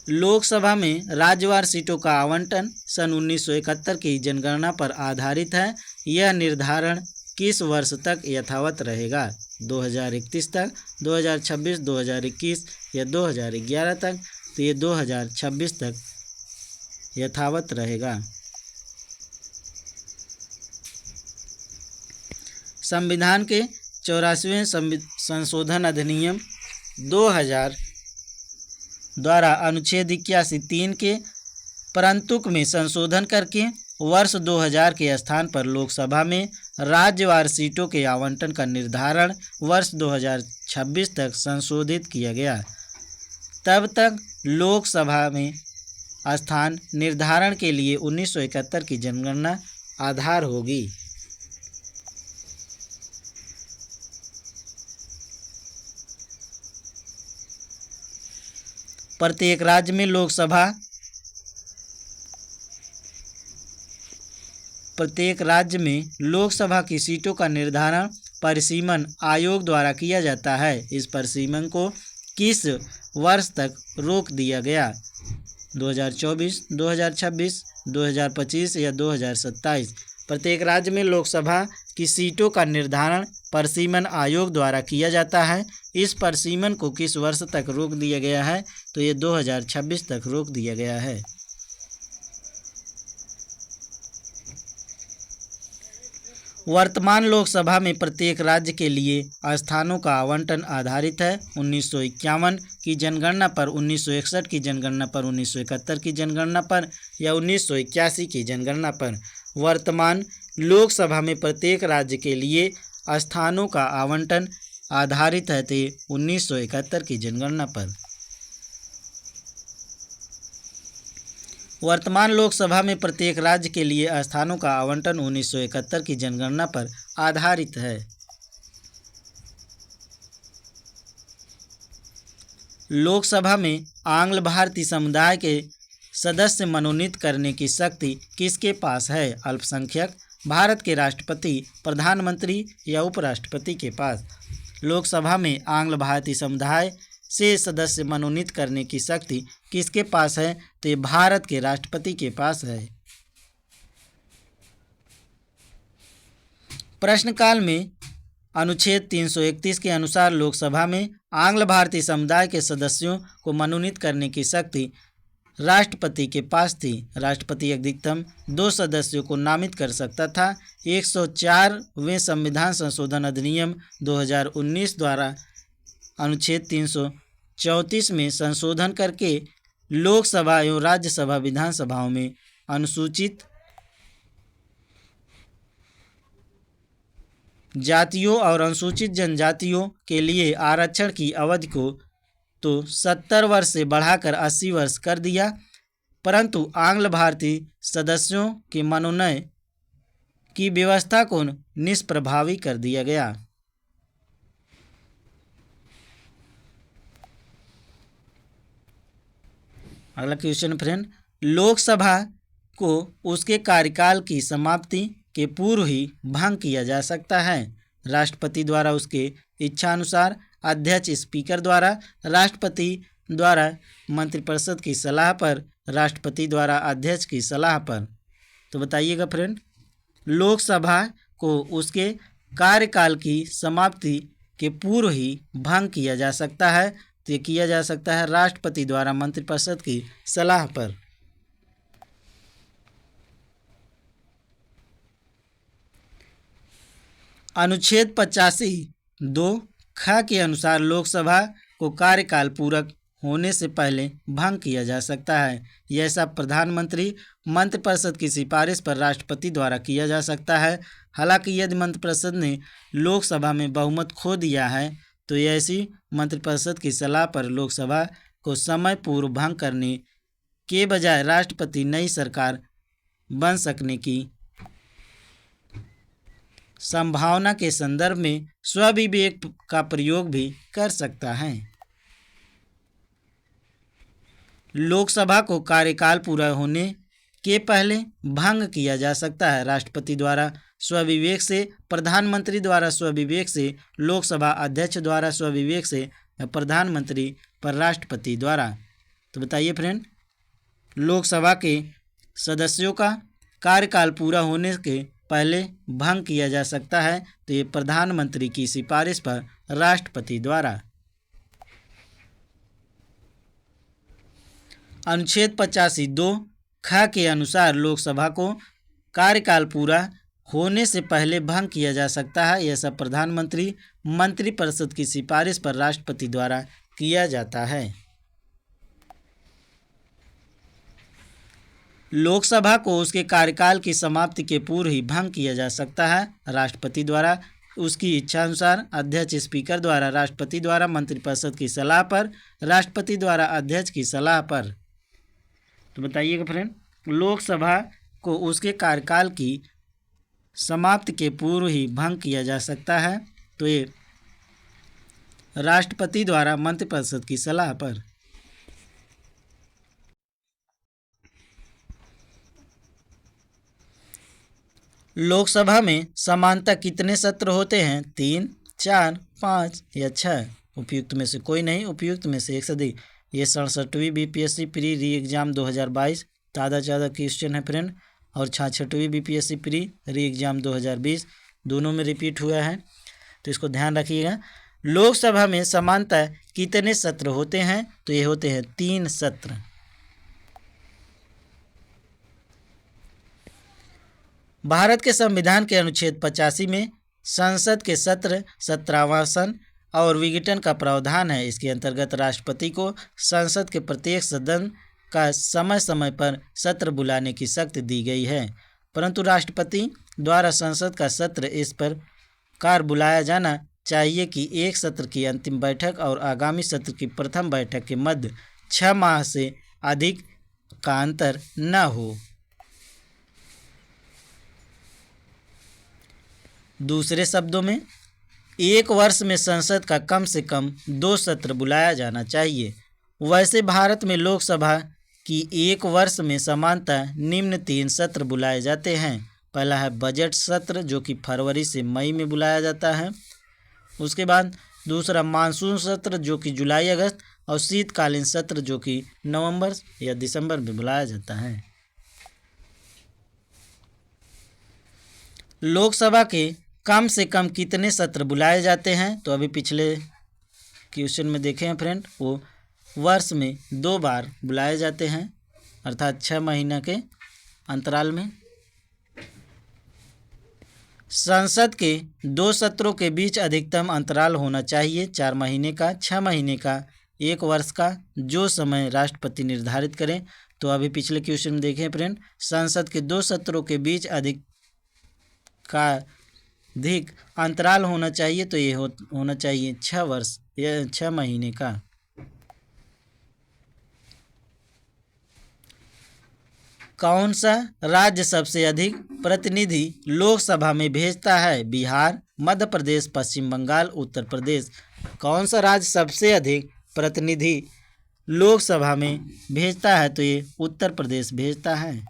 लोकसभा में राज्यवार सीटों का आवंटन सन 1971 की जनगणना पर आधारित है। यह निर्धारण किस वर्ष तक यथावत रहेगा? 2031 तक, 2026, 2021 या 2011 तक? तो ये 2026 तक यथावत रहेगा। संविधान के 84वें संशोधन अधिनियम 2000 द्वारा अनुच्छेद 81(3) के परंतुक में संशोधन करके वर्ष 2000 के स्थान पर लोकसभा में राज्यवार सीटों के आवंटन का निर्धारण वर्ष 2026 तक संशोधित किया गया। तब तक लोकसभा में स्थान निर्धारण के लिए 1971 की जनगणना आधार होगी। प्रत्येक राज्य में लोकसभा की सीटों का निर्धारण परिसीमन आयोग द्वारा किया जाता है। इस परिसीमन को किस वर्ष तक रोक दिया गया? 2024, 2026, 2025 या 2027? प्रत्येक राज्य में लोकसभा की सीटों का निर्धारण परिसीमन आयोग द्वारा किया जाता है। इस परिसीमन को किस वर्ष तक रोक दिया गया है? तो ये 2026 तक रोक दिया गया है। वर्तमान लोकसभा में प्रत्येक राज्य के लिए स्थानों का आवंटन आधारित है 1951 की जनगणना पर, 1961 की जनगणना पर, 1971 की जनगणना पर या 1981 की जनगणना पर। वर्तमान लोकसभा में प्रत्येक राज्य के लिए स्थानों का आवंटन आधारित है 1971 की जनगणना पर। वर्तमान लोकसभा में प्रत्येक राज्य के लिए स्थानों का आवंटन 1971 की जनगणना पर आधारित है। लोकसभा में आंग्ल भारतीय समुदाय के सदस्य मनोनीत करने की शक्ति किसके पास है? अल्पसंख्यक, भारत के राष्ट्रपति, प्रधानमंत्री या उपराष्ट्रपति के पास? लोकसभा में आंग्ल भारतीय समुदाय से सदस्य मनोनीत करने की शक्ति किसके पास है? तो ये भारत के राष्ट्रपति के पास है। प्रश्नकाल में अनुच्छेद 331 के अनुसार लोकसभा में आंग्ल भारतीय समुदाय के सदस्यों को मनोनीत करने की शक्ति राष्ट्रपति के पास थी। राष्ट्रपति अधिकतम 2 सदस्यों को नामित कर सकता था। 104वें संविधान संशोधन अधिनियम 2019 द्वारा अनुच्छेद 334 में संशोधन करके लोकसभा एवं राज्यसभा विधानसभाओं में अनुसूचित जातियों और अनुसूचित जनजातियों के लिए आरक्षण की अवधि को तो 70 वर्ष से बढ़ाकर 80 वर्ष कर दिया, परंतु आंग्ल भारतीय सदस्यों के मनोनयन की व्यवस्था को निष्प्रभावी कर दिया गया। अगला क्वेश्चन फ्रेंड, लोकसभा को उसके कार्यकाल की समाप्ति के पूर्व ही भंग किया जा सकता है। राष्ट्रपति द्वारा उसके इच्छानुसार, अध्यक्ष स्पीकर द्वारा, राष्ट्रपति द्वारा मंत्रिपरिषद की सलाह पर, राष्ट्रपति द्वारा अध्यक्ष की सलाह पर। तो बताइएगा फ्रेंड, लोकसभा को उसके कार्यकाल की समाप्ति के पूर्व ही भंग किया जा सकता है। तो ये किया जा सकता है राष्ट्रपति द्वारा मंत्रिपरिषद की सलाह पर। अनुच्छेद 85(2) ख के अनुसार लोकसभा को कार्यकाल पूरक होने से पहले भंग किया जा सकता है। यह ऐसा प्रधानमंत्री मंत्रिपरिषद की सिफारिश पर राष्ट्रपति द्वारा किया जा सकता है। हालांकि यदि मंत्रिपरिषद ने लोकसभा में बहुमत खो दिया है तो ऐसी मंत्रिपरिषद की सलाह पर लोकसभा को समय पूर्व भंग करने के बजाय राष्ट्रपति नई सरकार बन सकने की संभावना के संदर्भ में स्वविवेक का प्रयोग भी कर सकता है। लोकसभा को कार्यकाल पूरा होने के पहले भंग किया जा सकता है राष्ट्रपति द्वारा स्वविवेक से, प्रधानमंत्री द्वारा स्वविवेक से, लोकसभा अध्यक्ष द्वारा स्वविवेक से या प्रधानमंत्री पर राष्ट्रपति द्वारा। तो बताइए फ्रेंड, लोकसभा के सदस्यों का कार्यकाल पूरा होने के पहले भंग किया जा सकता है, तो ये प्रधानमंत्री की सिफारिश पर राष्ट्रपति द्वारा। अनुच्छेद 85(2) ख के अनुसार लोकसभा को कार्यकाल पूरा होने से पहले भंग किया जा सकता है। यह सब प्रधानमंत्री मंत्रिपरिषद की सिफारिश पर राष्ट्रपति द्वारा किया जाता है। लोकसभा को उसके कार्यकाल की समाप्ति के पूर्व ही भंग किया जा सकता है राष्ट्रपति द्वारा, उसकी इच्छा अनुसार, अध्यक्ष स्पीकर द्वारा, राष्ट्रपति द्वारा, मंत्रिपरिषद की सलाह पर, राष्ट्रपति द्वारा अध्यक्ष की सलाह पर। तो बताइएगा फ्रेंड, लोकसभा को उसके कार्यकाल की समाप्ति के पूर्व ही भंग किया जा सकता है, तो ये राष्ट्रपति द्वारा मंत्रिपरिषद की सलाह पर। लोकसभा में सामान्यतः कितने सत्र होते हैं? 3, 4, 5 या 6। उपयुक्त में से कोई नहीं, उपयुक्त में से एक से अधिक। ये 67वीं बीपीएससी प्री री एग्जाम 2022 ताज़ा क्वेश्चन है फ्रेंड, और 66वीं बीपीएससी प्री री एग्जाम 2020 दोनों में रिपीट हुआ है, तो इसको ध्यान रखिएगा। लोकसभा में सामान्यतः कितने सत्र होते हैं? तो ये होते हैं 3 सत्र। भारत के संविधान के अनुच्छेद 85 में संसद के सत्र, सत्रावसान और विघटन का प्रावधान है। इसके अंतर्गत राष्ट्रपति को संसद के प्रत्येक सदन का समय समय पर सत्र बुलाने की शक्ति दी गई है, परंतु राष्ट्रपति द्वारा संसद का सत्र इस प्रकार बुलाया जाना चाहिए कि एक सत्र की अंतिम बैठक और आगामी सत्र की प्रथम बैठक के मध्य 6 माह से अधिक का अंतर न हो। दूसरे शब्दों में, एक वर्ष में संसद का कम से कम 2 सत्र बुलाया जाना चाहिए। वैसे भारत में लोकसभा की एक वर्ष में सामान्यतः निम्न 3 सत्र बुलाए जाते हैं। पहला है बजट सत्र, जो कि फरवरी से मई में बुलाया जाता है। उसके बाद दूसरा मानसून सत्र, जो कि जुलाई अगस्त, और शीतकालीन सत्र, जो कि नवंबर या दिसंबर में बुलाया जाता है। लोकसभा के कम से कम कितने सत्र बुलाए जाते हैं? तो अभी पिछले क्वेश्चन में देखे हैं फ्रेंड, वो वर्ष में 2 बार बुलाए जाते हैं, अर्थात 6 महीने के अंतराल में। संसद के 2 सत्रों के बीच अधिकतम अंतराल होना चाहिए 4 महीने का, 6 महीने का, 1 वर्ष का, जो समय राष्ट्रपति निर्धारित करें। तो अभी पिछले क्वेश्चन में देखें फ्रेंड, संसद के 2 सत्रों के बीच अधिक अंतराल होना चाहिए, तो ये होना चाहिए 6 वर्ष या 6 महीने का। कौन सा राज्य सबसे अधिक प्रतिनिधि लोकसभा में भेजता है? बिहार, मध्य प्रदेश, पश्चिम बंगाल, उत्तर प्रदेश। कौन सा राज्य सबसे अधिक प्रतिनिधि लोकसभा में भेजता है? तो ये उत्तर प्रदेश भेजता है।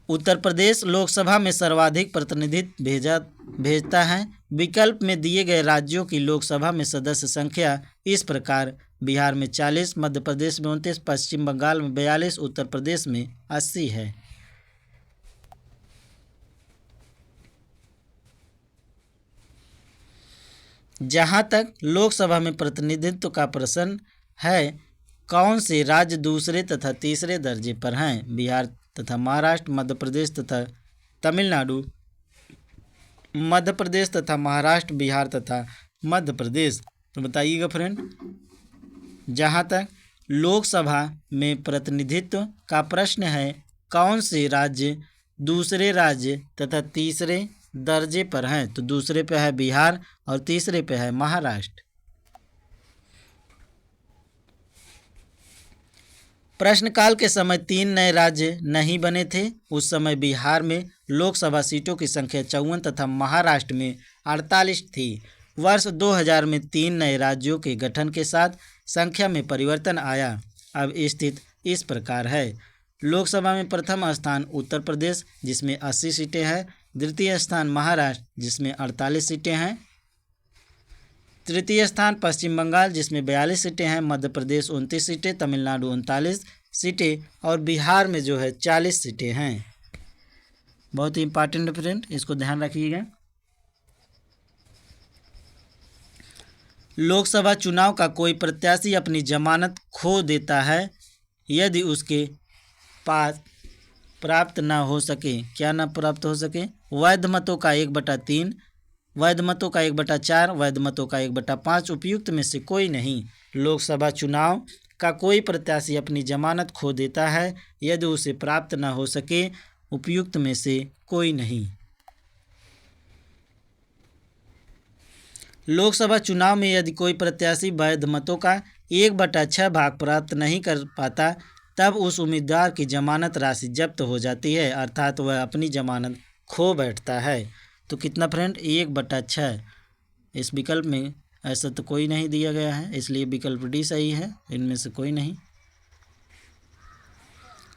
उत्तर प्रदेश लोकसभा में सर्वाधिक प्रतिनिधित्व भेजता है। विकल्प में दिए गए राज्यों की लोकसभा में सदस्य संख्या इस प्रकार: बिहार में 40, मध्य प्रदेश में 29, पश्चिम बंगाल में 42, उत्तर प्रदेश में 80 है। जहाँ तक लोकसभा में प्रतिनिधित्व का प्रश्न है, कौन से राज्य दूसरे तथा तीसरे दर्जे पर हैं? बिहार तथा महाराष्ट्र, मध्य प्रदेश तथा तमिलनाडु, मध्य प्रदेश तथा महाराष्ट्र, बिहार तथा मध्य प्रदेश। तो बताइएगा फ्रेंड, जहाँ तक लोकसभा में प्रतिनिधित्व का प्रश्न है, कौन से राज्य दूसरे राज्य तथा तीसरे दर्जे पर हैं? तो दूसरे पे है बिहार और तीसरे पे है महाराष्ट्र। प्रश्नकाल के समय 3 नए राज्य नहीं बने थे। उस समय बिहार में लोकसभा सीटों की संख्या 54 तथा महाराष्ट्र में 48 थी। वर्ष 2000 में 3 नए राज्यों के गठन के साथ संख्या में परिवर्तन आया। अब स्थिति इस प्रकार है: लोकसभा में प्रथम स्थान उत्तर प्रदेश, जिसमें 80 सीटें हैं। द्वितीय स्थान महाराष्ट्र, जिसमें 48 सीटें हैं। तृतीय स्थान पश्चिम बंगाल जिसमें 42 सीटें हैं, मध्य प्रदेश 29 सीटें, तमिलनाडु 39 सीटें और बिहार में जो है 40 सीटें हैं। बहुत ही इंपॉर्टेंट फ्रेंड, इसको ध्यान रखिएगा। लोकसभा चुनाव का कोई प्रत्याशी अपनी जमानत खो देता है यदि उसके पास प्राप्त ना हो सके, क्या ना प्राप्त हो सके, वैध मतों का 1/3, वैध मतों का 1/4, वैध मतों का 1/5, उपयुक्त में से कोई नहीं। लोकसभा चुनाव का कोई प्रत्याशी अपनी जमानत खो देता है यदि उसे प्राप्त ना हो सके, उपयुक्त में से कोई नहीं। लोकसभा चुनाव में यदि कोई प्रत्याशी वैध मतों का 1/6 भाग प्राप्त नहीं कर पाता तब उस उम्मीदवार की जमानत राशि जब्त हो जाती है, अर्थात वह अपनी जमानत खो बैठता है। तो कितना फ्रेंड, 1/6। इस विकल्प में ऐसा तो कोई नहीं दिया गया है, इसलिए विकल्प डी सही है, इनमें से कोई नहीं।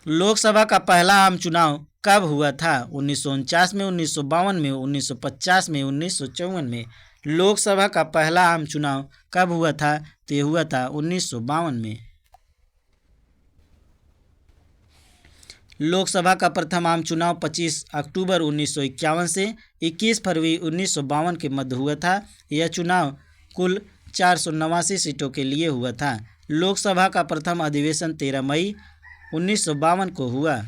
लोकसभा का पहला आम चुनाव कब हुआ था? 1949 में, 1952 में, 1950 में, 1954 में। लोकसभा का पहला आम चुनाव कब हुआ था? तो ये हुआ था 1952 में। लोकसभा का प्रथम आम चुनाव 25 अक्टूबर 1951 से 21 फरवरी 1952 के मध्य हुआ था। यह चुनाव कुल 489 सीटों के लिए हुआ था। लोकसभा का प्रथम अधिवेशन 13 मई 1952 को हुआ।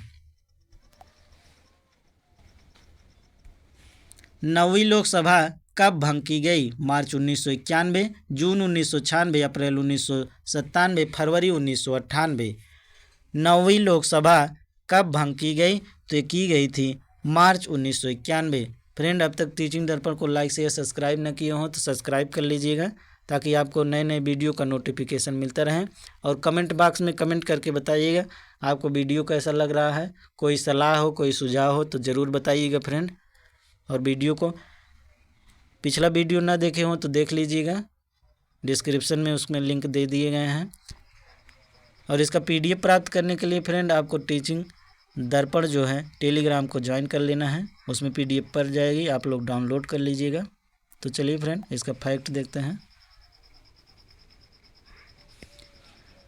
नवीं लोकसभा कब भंग की गई? मार्च 1991, जून 1996, अप्रैल 1997, फरवरी 1998। नवीं लोकसभा कब भंग की गई? तो ये की गई थी मार्च 1991। फ्रेंड, अब तक टीचिंग दर्पण को लाइक शेयर सब्सक्राइब न किए हों तो सब्सक्राइब कर लीजिएगा ताकि आपको नए नए वीडियो का नोटिफिकेशन मिलता रहे। और कमेंट बॉक्स में कमेंट करके बताइएगा आपको वीडियो कैसा लग रहा है। कोई सलाह हो, कोई सुझाव हो तो ज़रूर बताइएगा फ्रेंड। और वीडियो को पिछला वीडियो ना देखे हों तो देख लीजिएगा, डिस्क्रिप्शन में उसमें लिंक दे दिए गए हैं। और इसका PDF प्राप्त करने के लिए फ्रेंड आपको टीचिंग दर्पण जो है टेलीग्राम को ज्वाइन कर लेना है, उसमें PDF पड़ जाएगी, आप लोग डाउनलोड कर लीजिएगा। तो चलिए फ्रेंड, इसका फैक्ट देखते हैं।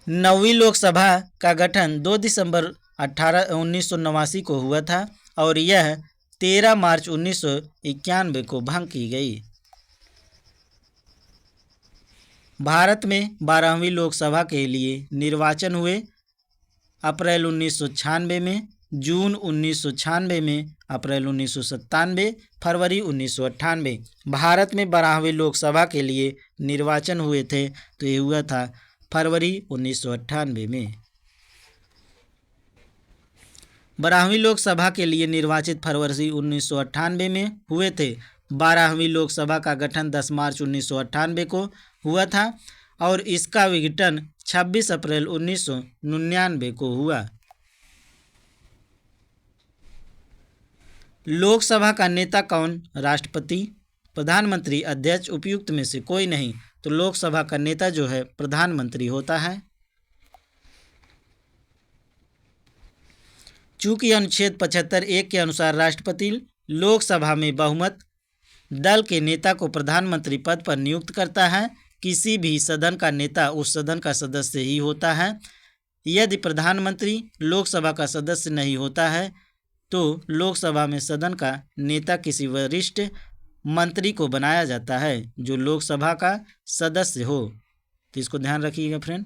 नवीं लोकसभा का गठन 2 दिसंबर 1989 को हुआ था और यह 13 मार्च 1991 को भंग की गई। भारत में 12वीं लोकसभा के लिए निर्वाचन हुए अप्रैल 1996 में, जून 1996 में, अप्रैल 1997, फरवरी 1998। भारत में 12वीं लोकसभा के लिए निर्वाचन हुए थे तो ये हुआ था फरवरी 1998 में। 12वीं लोकसभा के लिए निर्वाचित फरवरी 1998 में हुए थे। 12वीं लोकसभा का गठन 10 मार्च 1998 को हुआ था और इसका विघटन 26 अप्रैल 1999 को हुआ। लोकसभा का नेता कौन? राष्ट्रपति, प्रधानमंत्री, अध्यक्ष, उपयुक्त में से कोई नहीं। तो लोकसभा का नेता जो है प्रधानमंत्री होता है। चूंकि अनुच्छेद 75(1) के अनुसार राष्ट्रपति लोकसभा में बहुमत दल के नेता को प्रधानमंत्री पद पर नियुक्त करता है, किसी भी सदन का नेता उस सदन का सदस्य ही होता है। यदि प्रधानमंत्री लोकसभा का सदस्य नहीं होता है तो लोकसभा में सदन का नेता किसी वरिष्ठ मंत्री को बनाया जाता है जो लोकसभा का सदस्य हो। तो इसको ध्यान रखिएगा फ्रेंड।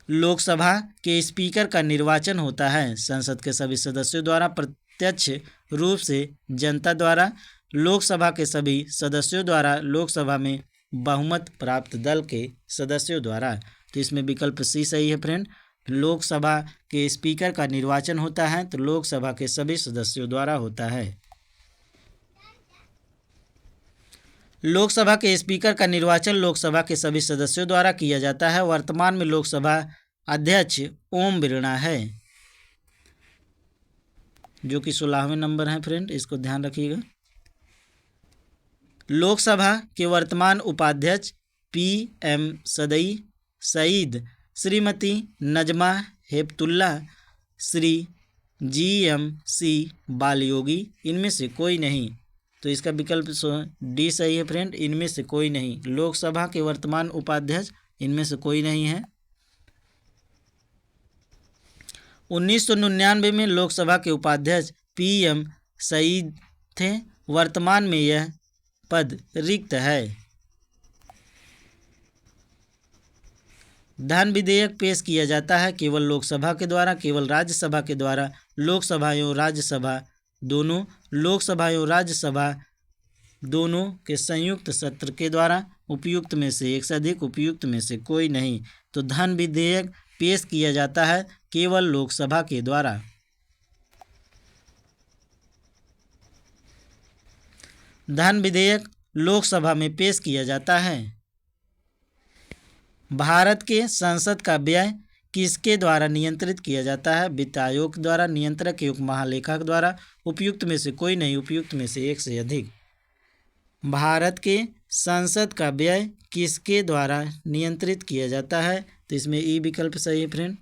लोकसभा के स्पीकर का निर्वाचन होता है संसद के सभी सदस्यों द्वारा प्रत्यक्ष रूप से जनता द्वारा। लोकसभा के सभी सदस्यों द्वारा, लोकसभा में बहुमत प्राप्त दल के सदस्यों द्वारा। तो इसमें विकल्प सी सही है फ्रेंड। लोकसभा के स्पीकर का निर्वाचन होता है तो लोकसभा के सभी सदस्यों द्वारा होता है। लोकसभा के स्पीकर का निर्वाचन लोकसभा के सभी सदस्यों द्वारा किया जाता है। वर्तमान में लोकसभा अध्यक्ष ओम बिरला है जो कि 16वें नंबर है फ्रेंड, इसको ध्यान रखिएगा। लोकसभा के वर्तमान उपाध्यक्ष PM सदई सईद, श्रीमती नजमा हेपतुल्ला, श्री GMC बालयोगी, इनमें से कोई नहीं। तो इसका विकल्प डी सही है फ्रेंड, इनमें से कोई नहीं। लोकसभा के वर्तमान उपाध्यक्ष इनमें से कोई नहीं है। 1999 में लोकसभा के उपाध्यक्ष PM सईद थे। वर्तमान में यह पद रिक्त है। धन विधेयक पेश किया जाता है केवल लोकसभा के द्वारा, केवल राज्यसभा के द्वारा, लोकसभा एवं राज्यसभा दोनों, लोकसभा एवं राज्यसभा दोनों के संयुक्त सत्र के द्वारा, उपयुक्त में से एक से अधिक, उपयुक्त में से कोई नहीं। तो धन विधेयक पेश किया जाता है केवल लोकसभा के द्वारा। धन विधेयक लोकसभा में पेश किया जाता है। भारत के संसद का व्यय किसके द्वारा नियंत्रित किया जाता है? वित्त आयोग द्वारा, नियंत्रक एवं महालेखक द्वारा, उपयुक्त में से कोई नहीं, उपयुक्त में से एक से अधिक। भारत के संसद का व्यय किसके द्वारा नियंत्रित किया जाता है? तो इसमें ई विकल्प सही है फ्रेंड।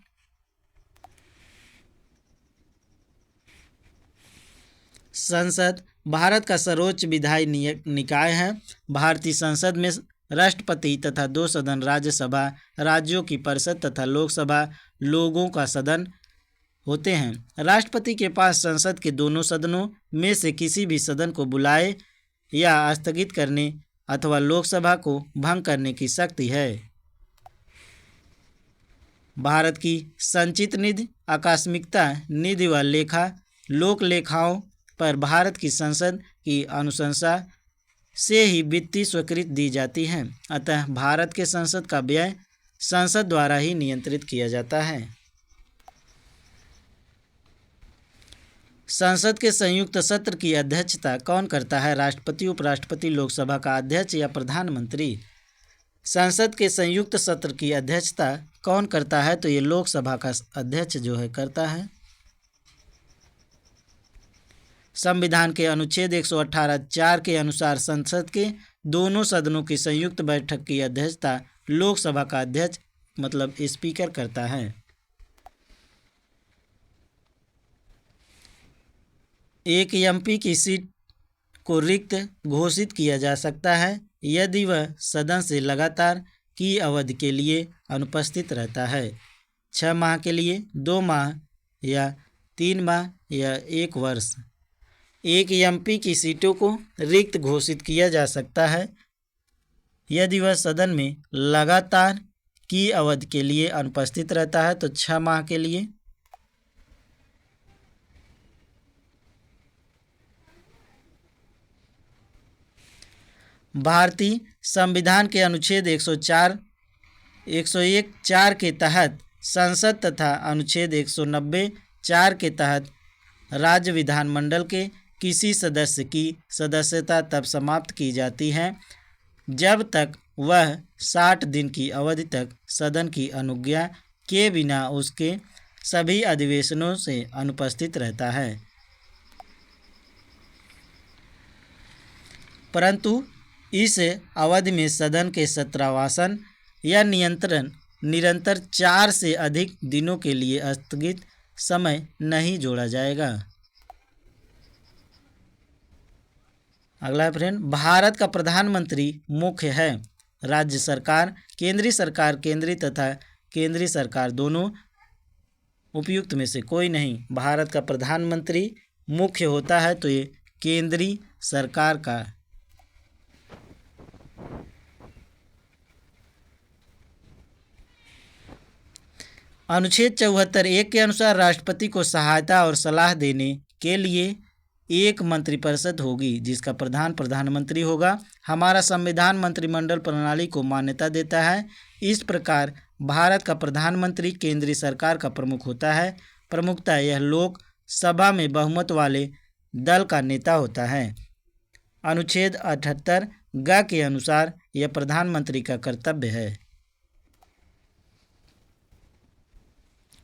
संसद भारत का सर्वोच्च विधायी निकाय है। भारतीय संसद में राष्ट्रपति तथा 2 सदन, राज्यसभा राज्यों की परिषद तथा लोकसभा लोगों का सदन होते हैं। राष्ट्रपति के पास संसद के दोनों सदनों में से किसी भी सदन को बुलाए या स्थगित करने अथवा लोकसभा को भंग करने की शक्ति है। भारत की संचित निधि, आकस्मिकता निधि व लेखा लोक लेखाओं पर भारत की संसद की अनुशंसा से ही वित्तीय स्वीकृति दी जाती है। अतः भारत के संसद का व्यय संसद द्वारा ही नियंत्रित किया जाता है। संसद के संयुक्त सत्र की अध्यक्षता कौन करता है? राष्ट्रपति, उपराष्ट्रपति, लोकसभा का अध्यक्ष या प्रधानमंत्री? संसद के संयुक्त सत्र की अध्यक्षता कौन करता है? तो ये लोकसभा का अध्यक्ष जो है करता है। संविधान के अनुच्छेद 118(4) के अनुसार संसद के दोनों सदनों की संयुक्त बैठक की अध्यक्षता लोकसभा का अध्यक्ष मतलब स्पीकर करता है। एक MP की सीट को रिक्त घोषित किया जा सकता है यदि वह सदन से लगातार की अवधि के लिए अनुपस्थित रहता है। 6 माह के लिए, 2 माह या 3 माह या 1 वर्ष। एक MP की सीटों को रिक्त घोषित किया जा सकता है यदि वह सदन में लगातार की अवधि के लिए अनुपस्थित रहता है, तो 6 माह के लिए। भारतीय संविधान के अनुच्छेद 101(4) के तहत संसद तथा अनुच्छेद 190(4) के तहत राज्य विधानमंडल के किसी सदस्य की सदस्यता तब समाप्त की जाती है जब तक वह 60 दिन की अवधि तक सदन की अनुज्ञा के बिना उसके सभी अधिवेशनों से अनुपस्थित रहता है। परंतु इस अवधि में सदन के सत्रावसान या निरंतर 4 से अधिक दिनों के लिए स्थगित समय नहीं जोड़ा जाएगा। अगला है फ्रेंड, भारत का प्रधानमंत्री मुख्य है। राज्य सरकार, केंद्रीय सरकार, केंद्रीय तथा केंद्रीय सरकार दोनों, उपयुक्त में से कोई नहीं। भारत का प्रधानमंत्री मुख्य होता है तो ये केंद्रीय सरकार का। अनुच्छेद 74(1) के अनुसार राष्ट्रपति को सहायता और सलाह देने के लिए एक मंत्रिपरिषद होगी जिसका प्रधान प्रधानमंत्री होगा। हमारा संविधान मंत्रिमंडल प्रणाली को मान्यता देता है। इस प्रकार भारत का प्रधानमंत्री केंद्रीय सरकार का प्रमुख होता है। प्रमुखता यह लोकसभा में बहुमत वाले दल का नेता होता है। अनुच्छेद 78(ग) के अनुसार यह प्रधानमंत्री का कर्तव्य है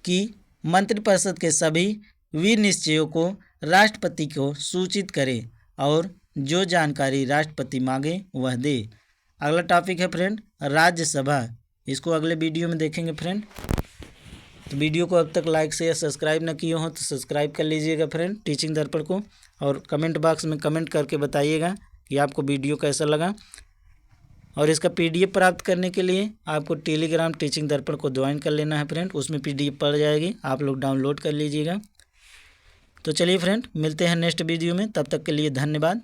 कि मंत्रिपरिषद के सभी विनिश्चयों को राष्ट्रपति को सूचित करे और जो जानकारी राष्ट्रपति मांगे वह दे। अगला टॉपिक है फ्रेंड राज्यसभा। इसको अगले वीडियो में देखेंगे फ्रेंड। तो वीडियो को अब तक लाइक शेयर सब्सक्राइब न किए हो तो सब्सक्राइब कर लीजिएगा फ्रेंड टीचिंग दर्पण को। और कमेंट बॉक्स में कमेंट करके बताइएगा कि आपको वीडियो कैसा लगा। और इसका PDF प्राप्त करने के लिए आपको टेलीग्राम टीचिंग दर्पण को ज्वाइन कर लेना है फ्रेंड, उसमें PDF पड़ जाएगी, आप लोग डाउनलोड कर लीजिएगा। तो चलिए फ्रेंड, मिलते हैं नेक्स्ट वीडियो में, तब तक के लिए धन्यवाद।